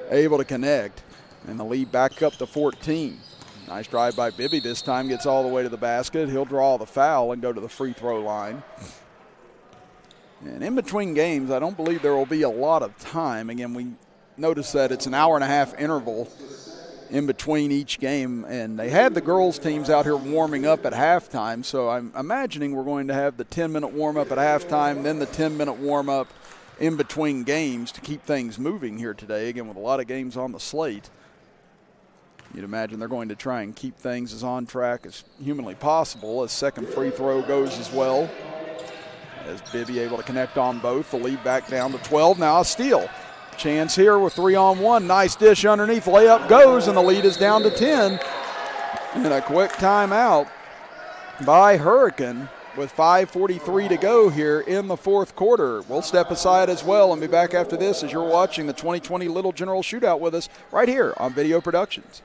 able to connect, and the lead back up to 14. Nice drive by Bibby this time, gets all the way to the basket. He'll draw the foul and go to the free throw line. And in between games, I don't believe there will be a lot of time. Again, we noticed that it's an hour-and-a-half interval in between each game, and they had the girls' teams out here warming up at halftime, so I'm imagining we're going to have the 10-minute warm-up at halftime, then the 10-minute warm-up in between games to keep things moving here today. Again, with a lot of games on the slate, you'd imagine they're going to try and keep things as on track as humanly possible. As second free throw goes as well, as Bibby able to connect on both. The lead back down to 12. Now a steal. Chance here with 3-on-1. Nice dish underneath. Layup goes, and the lead is down to 10. And a quick timeout by Hurricane with 5:43 to go here in the fourth quarter. We'll step aside as well and be back after this as you're watching the 2020 Little General Shootout with us right here on Video Productions.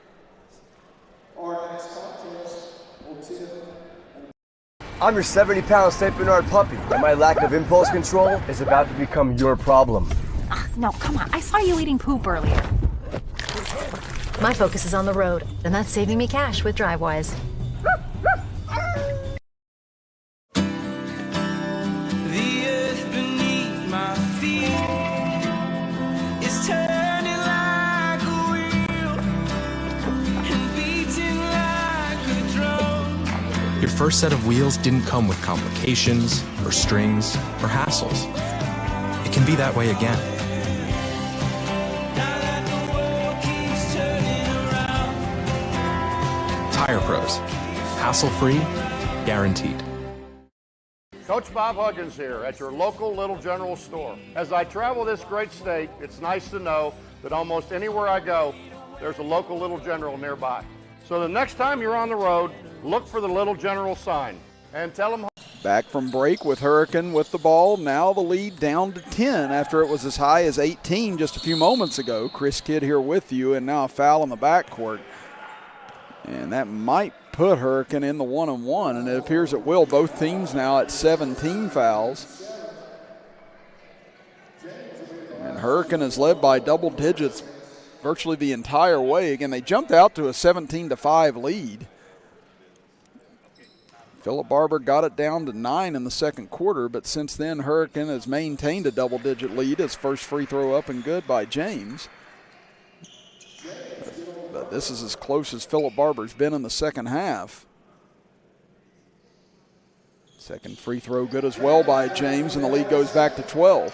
I'm your 70-pound St. Bernard puppy, and my lack of impulse control is about to become your problem. No, come on. I saw you eating poop earlier. My focus is on the road, and that's saving me cash with DriveWise. The earth beneath my feet is turning like a wheel and beating like a drum. Your first set of wheels didn't come with complications, or strings, or hassles. It can be that way again. Tire Pros. Hassle-free, guaranteed. Coach Bob Huggins here at your local Little General store. As I travel this great state, it's nice to know that almost anywhere I go, there's a local Little General nearby. So the next time you're on the road, look for the Little General sign and tell them. Back from break with Hurricane with the ball. Now the lead down to 10 after it was as high as 18 just a few moments ago. Chris Kidd here with you, and now a foul in the backcourt. And that might put Hurricane in the 1-on-1, and it appears it will. Both teams now at 17 fouls. And Hurricane is led by double digits virtually the entire way. Again, they jumped out to a 17-5 lead. Philip Barbour got it down to 9 in the second quarter, but since then Hurricane has maintained a double-digit lead. His first free throw up and good by James. But this is as close as Philip Barbour's been in the second half. Second free throw good as well by James, and the lead goes back to 12.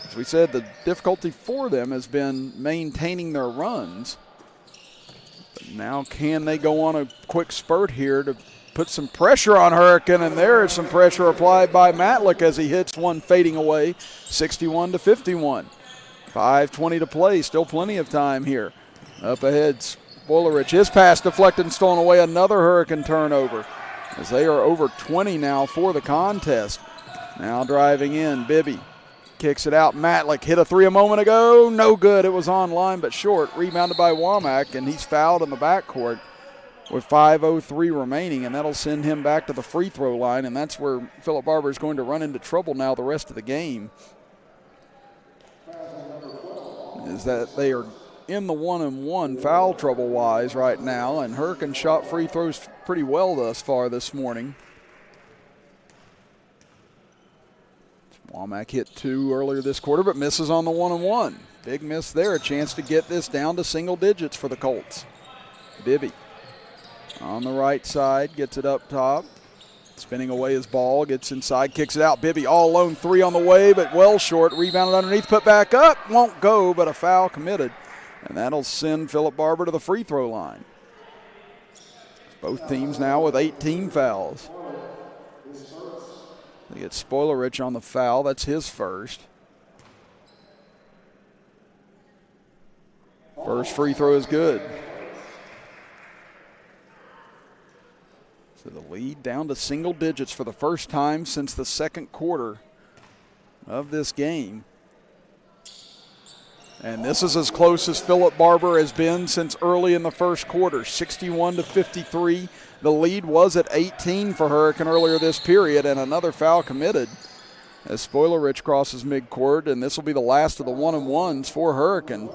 As we said, the difficulty for them has been maintaining their runs. But now can they go on a quick spurt here to put some pressure on Hurricane, and there is some pressure applied by Matlick as he hits one fading away, 61-51. 5:20 to play, still plenty of time here. Up ahead, Spoilerich. His pass deflected and stolen away. Another Hurricane turnover as they are over 20 now for the contest. Now driving in, Bibby. kicks it out. Matlick hit a three a moment ago. No good. It was on line but short. Rebounded by Womack, and he's fouled in the backcourt with 5:03 remaining, and that'll send him back to the free throw line, and that's where Philip Barbour is going to run into trouble now the rest of the game. Is that they are in the 1-and-1 foul trouble-wise right now, and Hurricane shot free throws pretty well thus far this morning. Womack hit 2 earlier this quarter, but misses on the 1-and-1. Big miss there, a chance to get this down to single digits for the Colts. Bibby on the right side, gets it up top. Spinning away his ball, gets inside, kicks it out. Bibby all alone, 3 on the way, but well short. Rebounded underneath, put back up. Won't go, but a foul committed. And that'll send Philip Barbour to the free throw line. Both teams now with 18 fouls. They get Spoilerich on the foul. That's his first. First free throw is good. So the lead down to single digits for the first time since the second quarter of this game. And this is as close as Philip Barbour has been since early in the first quarter, 61-53. The lead was at 18 for Hurricane earlier this period, and another foul committed as Spoilerich crosses midcourt, and this will be the last of the 1-and-1s for Hurricane.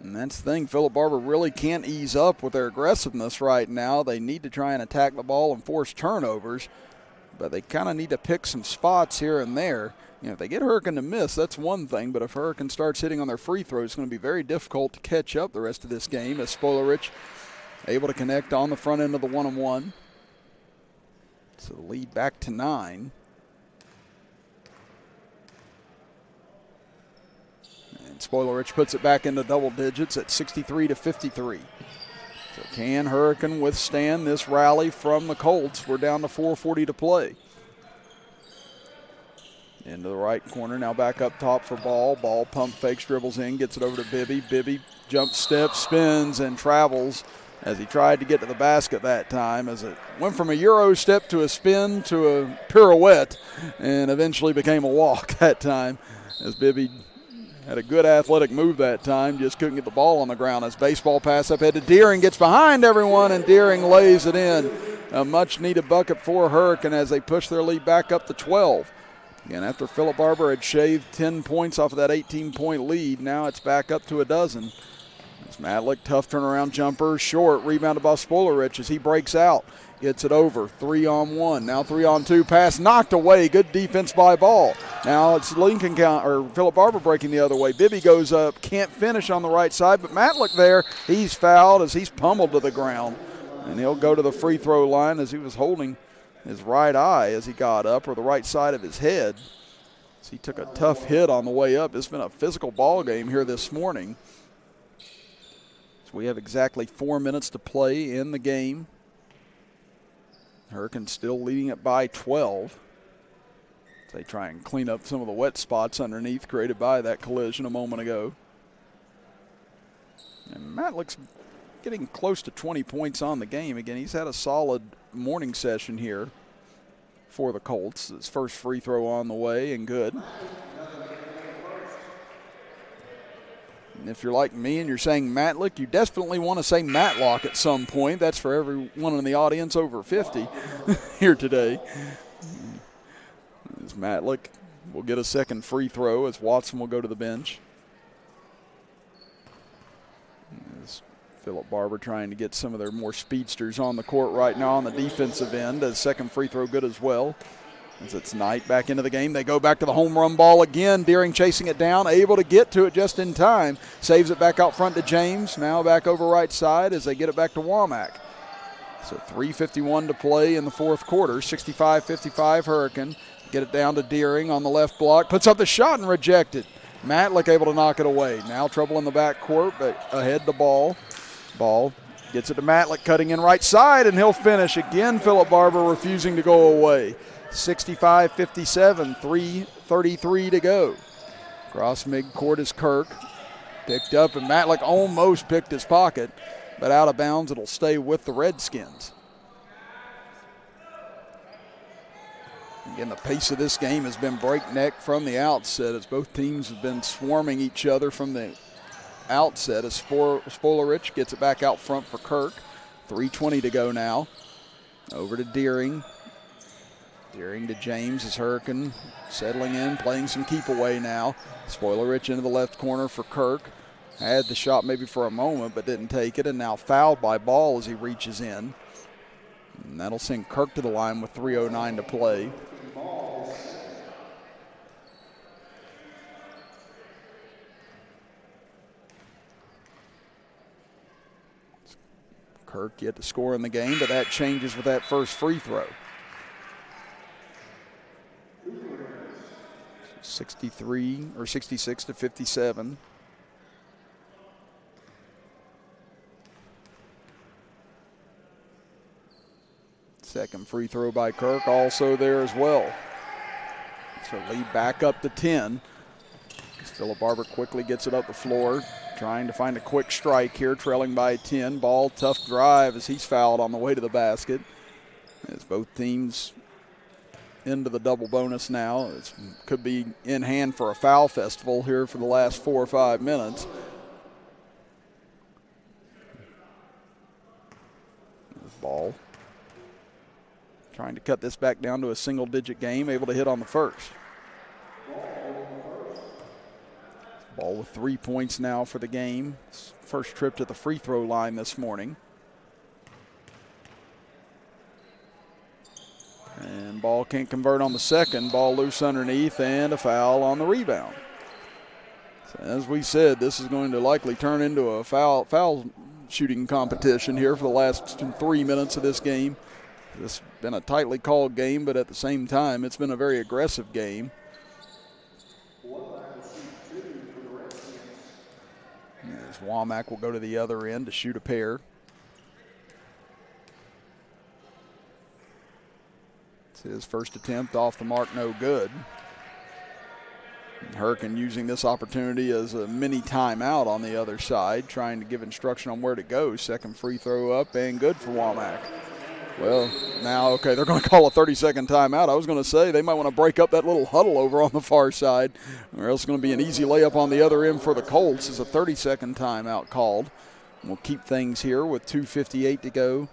And that's the thing, Philip Barbour really can't ease up with their aggressiveness right now. They need to try and attack the ball and force turnovers, but they kind of need to pick some spots here and there. You know, if they get Hurricane to miss, that's one thing, but if Hurricane starts hitting on their free throws, it's going to be very difficult to catch up the rest of this game as Spoilerich able to connect on the front end of the 1-and-1. So the lead back to 9. And Spoilerich puts it back into double digits at 63-53. So can Hurricane withstand this rally from the Colts? We're down to 4:40 to play. Into the right corner, now back up top for Ball. Ball pump fakes, dribbles in, gets it over to Bibby. Bibby jump step, spins, and travels as he tried to get to the basket that time, as it went from a Euro step to a spin to a pirouette and eventually became a walk that time, as Bibby had a good athletic move that time, just couldn't get the ball on the ground. As baseball pass up ahead to Deering, gets behind everyone, and Deering lays it in. A much-needed bucket for Hurricane as they push their lead back up to 12. Again, after Philip Barbour had shaved 10 points off of that 18-point lead, now it's back up to a dozen. As Matlick, tough turnaround jumper, short, rebounded by Spoilerich as he breaks out. Gets it over, 3-on-1, now 3-on-2, pass knocked away, good defense by Ball. Now it's Philip Barbour breaking the other way. Bibby goes up, can't finish on the right side, but Matlick there, he's fouled as he's pummeled to the ground. And he'll go to the free throw line as he was holding his right eye as he got up, or the right side of his head. So he took a tough hit on the way up. It's been a physical ball game here this morning. So we have exactly 4 minutes to play in the game. Hurricane still leading it by 12. They try and clean up some of the wet spots underneath created by that collision a moment ago. And Matlick's getting close to 20 points on the game. Again, he's had a solid morning session here for the Colts. His first free throw on the way, and good. And if you're like me and you're saying Matlick, you definitely want to say Matlock at some point. That's for everyone in the audience over 50 here today. As Matlick will get a second free throw as Watson will go to the bench. As Philip Barbour trying to get some of their more speedsters on the court right now on the defensive end. A second free throw good as well. As it's Knight back into the game. They go back to the home run ball again. Deering chasing it down, able to get to it just in time. Saves it back out front to James. Now back over right side as they get it back to Womack. So 3:51 to play in the fourth quarter. 65-55 Hurricane. Get it down to Deering on the left block. Puts up the shot and rejected. Matlick able to knock it away. Now trouble in the backcourt, but ahead the ball. Ball gets it to Matlick, cutting in right side, and he'll finish. Again, Philip Barbour refusing to go away. 65-57, 3:33 to go. Cross midcourt is Kirk. Picked up, and Matlick almost picked his pocket, but out of bounds. It'll stay with the Redskins. Again, the pace of this game has been breakneck from the outset as both teams have been swarming each other from the outset as Spoilerich gets it back out front for Kirk. 3:20 to go now. Over to Deering. Deering to James as Hurricane settling in, playing some keep away now. Spoilerich into the left corner for Kirk. Had the shot maybe for a moment but didn't take it, and now fouled by Ball as he reaches in. And that'll send Kirk to the line with 3:09 to play. Kirk yet to score in the game, but that changes with that first free throw. 66 to 57. Second free throw by Kirk, also there as well. So lead back up to 10. Philip Barbour quickly gets it up the floor, trying to find a quick strike here, trailing by 10. Ball, tough drive as he's fouled on the way to the basket. As both teams into the double bonus now. It could be in hand for a foul festival here for the last 4 or 5 minutes. Ball trying to cut this back down to a single-digit game, able to hit on the first. Ball with 3 points now for the game. First trip to the free throw line this morning. And Ball can't convert on the second. Ball loose underneath and a foul on the rebound. So as we said, this is going to likely turn into a foul shooting competition here for the last 3 minutes of this game. It's been a tightly called game, but at the same time, it's been a very aggressive game. As Womack will go to the other end to shoot a pair. It's his first attempt off the mark, no good. Hurricane using this opportunity as a mini timeout on the other side, trying to give instruction on where to go. Second free throw up and good for Womack. Well, now, okay, they're going to call a 30-second timeout. I was going to say they might want to break up that little huddle over on the far side, or else it's going to be an easy layup on the other end for the Colts. It's a 30-second timeout called. And we'll keep things here with 2:58 to go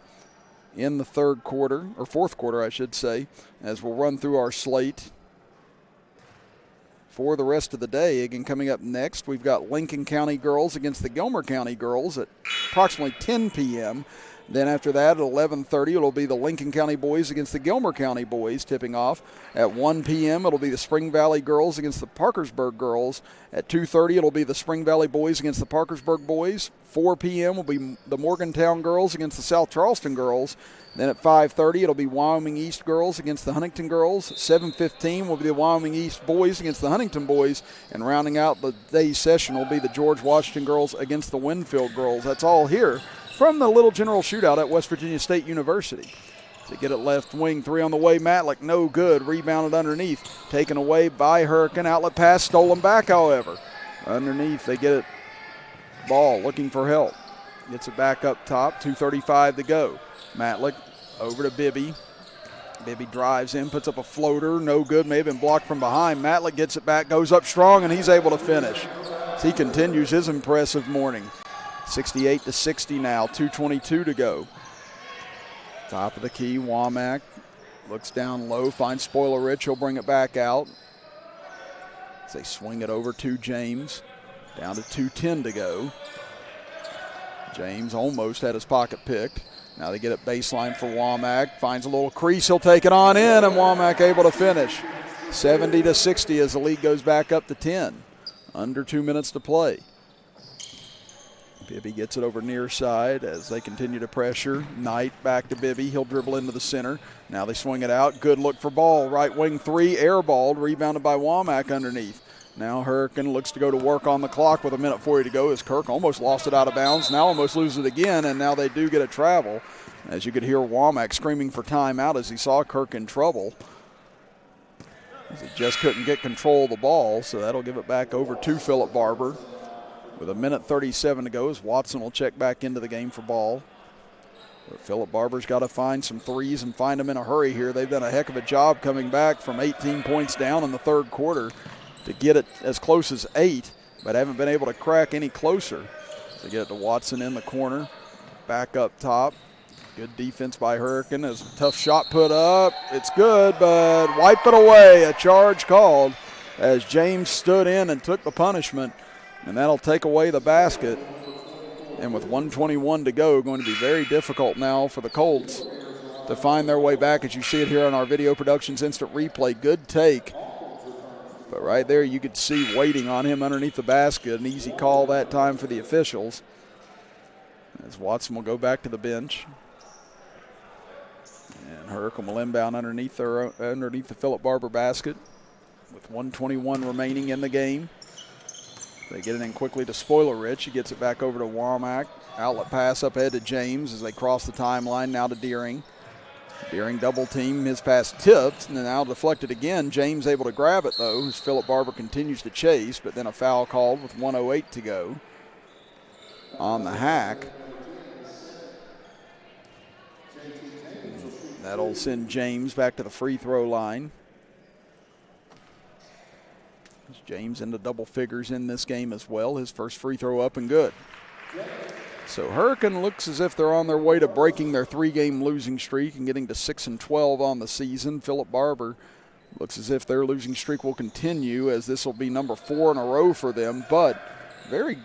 in the third quarter, or fourth quarter, I should say, as we'll run through our slate for the rest of the day. Again, coming up next, we've got Lincoln County girls against the Gilmer County girls at approximately 10 p.m., Then after that, at 11:30, it'll be the Lincoln County boys against the Gilmer County boys tipping off. At 1 p.m., it'll be the Spring Valley girls against the Parkersburg girls. At 2:30, it'll be the Spring Valley boys against the Parkersburg boys. 4 p.m. will be the Morgantown girls against the South Charleston girls. Then at 5:30, it'll be Wyoming East girls against the Huntington girls. 7:15 will be the Wyoming East boys against the Huntington boys. And rounding out the day's session will be the George Washington girls against the Winfield girls. That's all here from the Little General Shootout at West Virginia State University. They get it left wing, three on the way. Matlick, no good. Rebounded underneath. Taken away by Hurricane. Outlet pass, stolen back, however. Underneath, they get it. Ball looking for help. Gets it back up top. 2:35 to go. Matlick over to Bibby. Bibby drives in, puts up a floater. No good. May have been blocked from behind. Matlick gets it back, goes up strong, and he's able to finish. He continues his impressive morning. 68-60 now, 2:22 to go. Top of the key, Womack looks down low, finds Spoilerich. He'll bring it back out. As they swing it over to James. Down to 2:10 to go. James almost had his pocket picked. Now they get it baseline for Womack. Finds a little crease. He'll take it on in, and Womack able to finish. 70-60 as the lead goes back up to 10. Under 2 minutes to play. Bibby gets it over near side as they continue to pressure. Knight back to Bibby. He'll dribble into the center. Now they swing it out. Good look for Ball. Right wing three, airballed, rebounded by Womack underneath. Now Hurricane looks to go to work on the clock with 1:40 to go as Kirk almost lost it out of bounds. Now almost loses it again, and now they do get a travel. As you could hear Womack screaming for timeout as he saw Kirk in trouble. As he just couldn't get control of the ball, so that'll give it back over to Philip Barbour. With 1:37 to go as Watson will check back into the game for Ball. But Philip Barbour's got to find some threes and find them in a hurry here. They've done a heck of a job coming back from 18 points down in the third quarter to get it as close as 8, but haven't been able to crack any closer. They get it to Watson in the corner, back up top. Good defense by Hurricane. There's a tough shot put up. It's good, but wipe it away. A charge called as James stood in and took the punishment, and that'll take away the basket. And with 1:21 to go, going to be very difficult now for the Colts to find their way back, as you see it here on our Video Productions Instant Replay. Good take. But right there you could see waiting on him underneath the basket. An easy call that time for the officials. As Watson will go back to the bench. And Hurricane will inbound underneath the Philip Barbour basket with 1:21 remaining in the game. They get it in quickly to Spoiler-Rich. He gets it back over to Womack. Outlet pass up ahead to James as they cross the timeline now to Deering. Deering double team, his pass tipped, and then now deflected again. James able to grab it though, as Philip Barbour continues to chase, but then a foul called with 1:08 to go on the hack. That'll send James back to the free throw line. James into double figures in this game as well. His first free throw up and good. So Hurricane looks as if they're on their way to breaking their 3-game losing streak and getting to 6-12 on the season. Philip Barbour looks as if their losing streak will continue, as this will be number 4 in a row for them. But very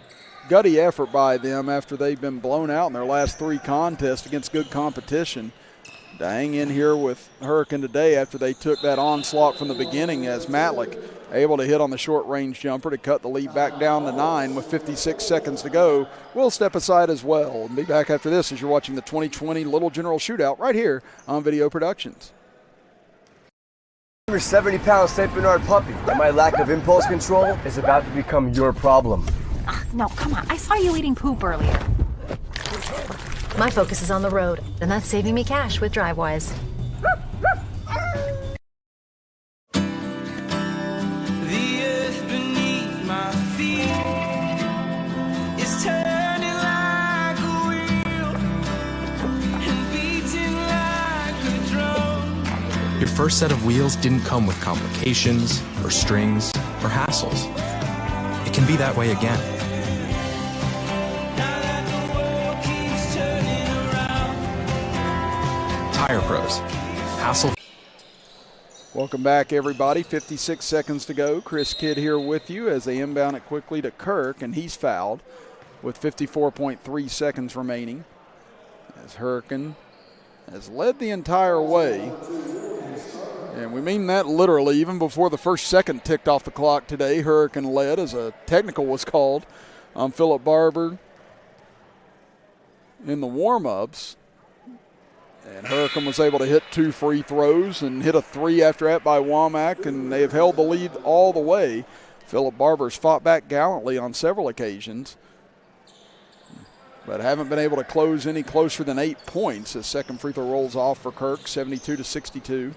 gutty effort by them after they've been blown out in their last 3 contests against good competition. To hang in here with Hurricane today after they took that onslaught from the beginning, as Matlick able to hit on the short-range jumper to cut the lead back down to 9 with 56 seconds to go. We'll step aside as well and be back after this as you're watching the 2020 Little General Shootout right here on Video Productions. I'm your 70-pound St. Bernard puppy, and my lack of impulse control is about to become your problem. No, come on. I saw you eating poop earlier. My focus is on the road, and that's saving me cash with DriveWise. The earth beneath my feet is turning like a wheel and beating like a drum. Your first set of wheels didn't come with complications, or strings, or hassles. It can be that way again. Tire Pros. Hassle. Welcome back, everybody. 56 seconds to go. Chris Kidd here with you as they inbound it quickly to Kirk, and he's fouled with 54.3 seconds remaining. As Hurricane has led the entire way. And we mean that literally. Even before the first second ticked off the clock today, Hurricane led as a technical was called on Philip Barbour in the warm-ups. And Hurricane was able to hit 2 free throws and hit a 3 after that by Womack, and they have held the lead all the way. Philip Barbour's fought back gallantly on several occasions, but haven't been able to close any closer than 8 points. His second free throw rolls off for Kirk, 72-62.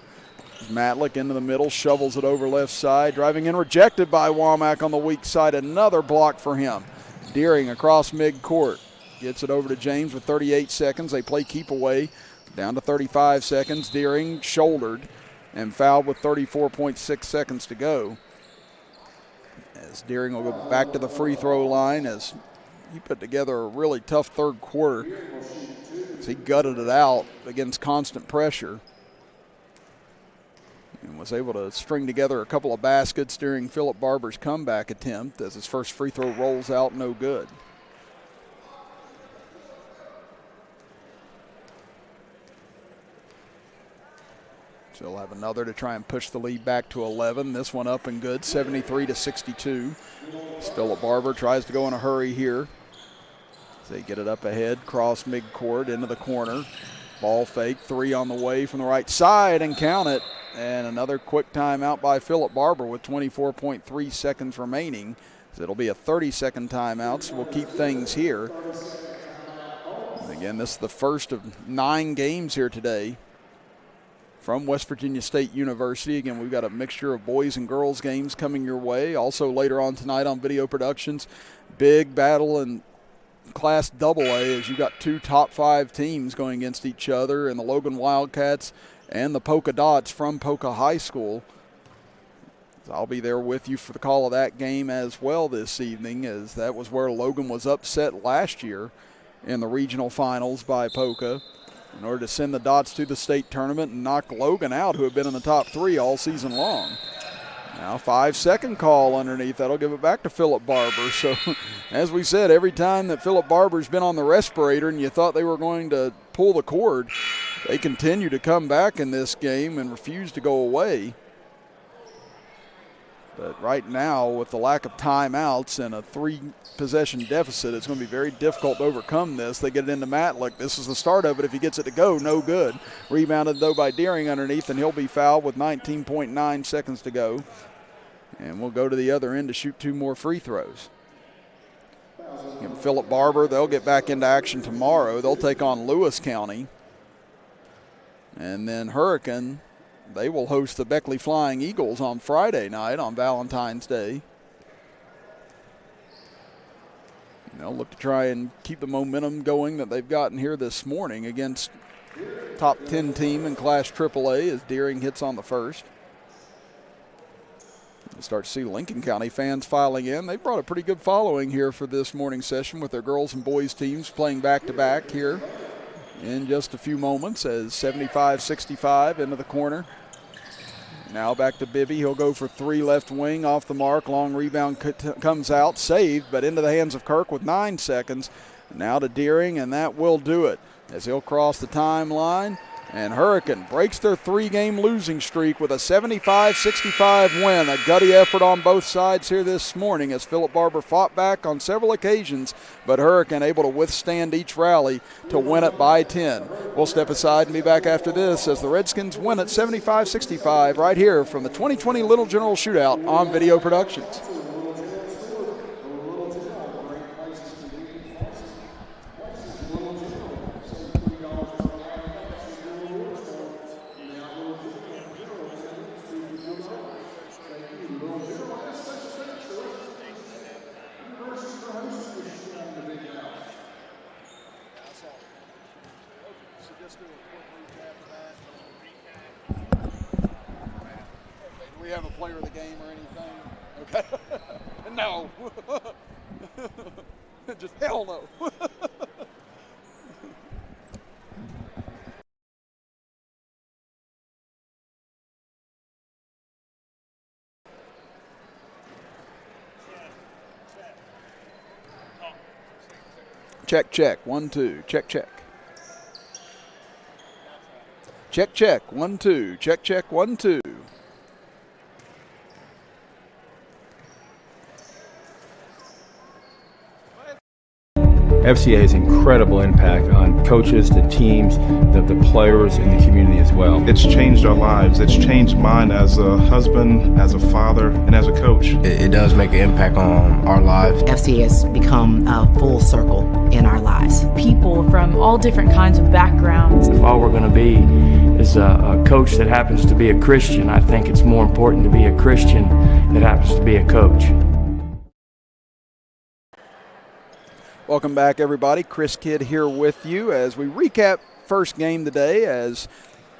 Matlick into the middle, shovels it over left side, driving in, rejected by Womack on the weak side. Another block for him. Deering across midcourt. Gets it over to James with 38 seconds. They play keep away. Down to 35 seconds. Deering shouldered and fouled with 34.6 seconds to go. As Deering will go back to the free throw line as he put together a really tough third quarter as he gutted it out against constant pressure and was able to string together a couple of baskets during Philip Barbour's comeback attempt as his first free throw rolls out no good. So he'll have another to try and push the lead back to 11. This one up and good, 73-62. As Philip Barbour tries to go in a hurry here. As they get it up ahead, cross midcourt into the corner. Ball fake, 3 on the way from the right side, and count it. And another quick timeout by Philip Barbour with 24.3 seconds remaining. So it'll be a 30-second timeout, so we'll keep things here. And again, this is the first of 9 games here today from West Virginia State University. Again, we've got a mixture of boys and girls games coming your way. Also later on tonight on Video Productions, big battle and Class AA, as you got two top 5 teams going against each other, and the Logan Wildcats and the Polka Dots from Polka High School. I'll be there with you for the call of that game as well this evening, as that was where Logan was upset last year in the regional finals by Polka in order to send the Dots to the state tournament and knock Logan out, who had been in the top 3 all season long. Now 5-second call underneath. That'll give it back to Philip Barbour. So as we said, every time that Philip Barbour's been on the respirator and you thought they were going to pull the cord, they continue to come back in this game and refuse to go away. But right now, with the lack of timeouts and a 3-possession deficit, it's going to be very difficult to overcome this. They get it into Matlick. This is the start of it. If he gets it to go, no good. Rebounded, though, by Deering underneath, and he'll be fouled with 19.9 seconds to go. And we'll go to the other end to shoot 2 more free throws. And Philip Barbour, they'll get back into action tomorrow. They'll take on Lewis County. And then Hurricane, they will host the Beckley Flying Eagles on Friday night on Valentine's Day. They'll look to try and keep the momentum going that they've gotten here this morning against top 10 team in Class AAA as Deering hits on the first. We'll start to see Lincoln County fans filing in. They brought a pretty good following here for this morning session with their girls and boys teams playing back-to-back here in just a few moments as 75-65 into the corner. Now back to Bibby. He'll go for 3 left wing off the mark. Long rebound comes out, saved, but into the hands of Kirk with 9 seconds. Now to Deering, and that will do it as he'll cross the timeline. And Hurricane breaks their 3-game losing streak with a 75-65 win. A gutty effort on both sides here this morning as Philip Barbour fought back on several occasions, but Hurricane able to withstand each rally to win it by 10. We'll step aside and be back after this as the Redskins win at 75-65 right here from the 2020 Little General Shootout on Video Productions. Just hell no. Check, check, 1, 2, check, check. Check, check, 1, 2, check, check, 1, 2. FCA has incredible impact on coaches, the teams, the players, and the community as well. It's changed our lives. It's changed mine as a husband, as a father, and as a coach. It does make an impact on our lives. FCA has become a full circle in our lives. People from all different kinds of backgrounds. If all we're going to be is a coach that happens to be a Christian, I think it's more important to be a Christian that happens to be a coach. Welcome back, everybody. Chris Kidd here with you as we recap first game today as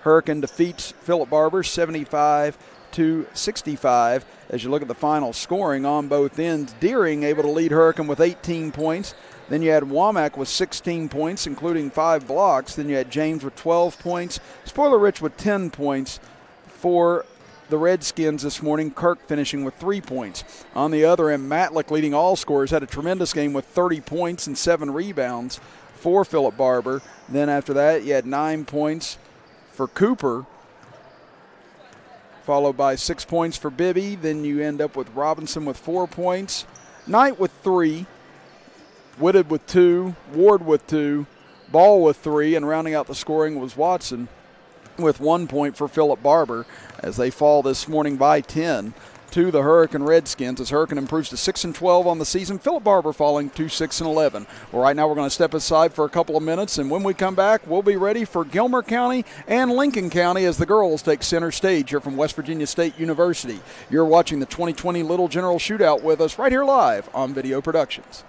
Hurricane defeats Philip Barbour 75-65. As you look at the final scoring on both ends, Deering able to lead Hurricane with 18 points. Then you had Womack with 16 points, including 5 blocks. Then you had James with 12 points. Spoiler Rich with 10 points for the Redskins this morning, Kirk finishing with 3 points. On the other end, Matlick leading all scorers, had a tremendous game with 30 points and 7 rebounds for Philip Barbour. Then after that, you had 9 points for Cooper, followed by 6 points for Bibby. Then you end up with Robinson with 4 points, Knight with 3, Whitted with 2, Ward with 2, Ball with 3, and rounding out the scoring was Watson with 1 point for Philip Barbour as they fall this morning by 10 to the Hurricane Redskins as Hurricane improves to 6-12 on the season. Philip Barbour falling to 6-11. Well, right now we're going to step aside for a couple of minutes, and when we come back, we'll be ready for Gilmer County and Lincoln County as the girls take center stage here from West Virginia State University. You're watching the 2020 Little General Shootout with us right here live on Video Productions.